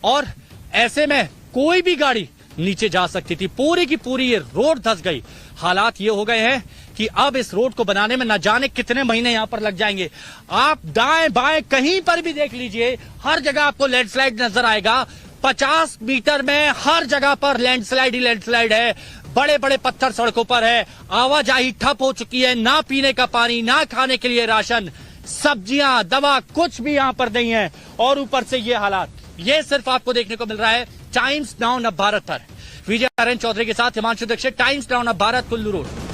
Speaker 11: और ऐसे में कोई भी गाड़ी नीचे जा सकती थी। पूरी की पूरी ये रोड धंस गई। हालात ये हो गए हैं कि अब इस रोड को बनाने में न जाने कितने महीने यहां पर लग जाएंगे। आप दाएं बाएं कहीं पर भी देख लीजिए, हर जगह आपको लैंडस्लाइड नजर आएगा। 50 मीटर में हर जगह पर लैंडस्लाइड ही लैंडस्लाइड है। बड़े बड़े पत्थर सड़कों पर है। आवाजाही ठप हो चुकी है। ना पीने का पानी, ना खाने के लिए राशन, सब्जियां, दवा, कुछ भी यहां पर नहीं है। और ऊपर से ये हालात, ये सिर्फ आपको देखने को मिल रहा है टाइम्स नाउ भारत पर। विजय आर्यन चौधरी के साथ Himanshu Dixit, Times Now Bharat, Kullu road.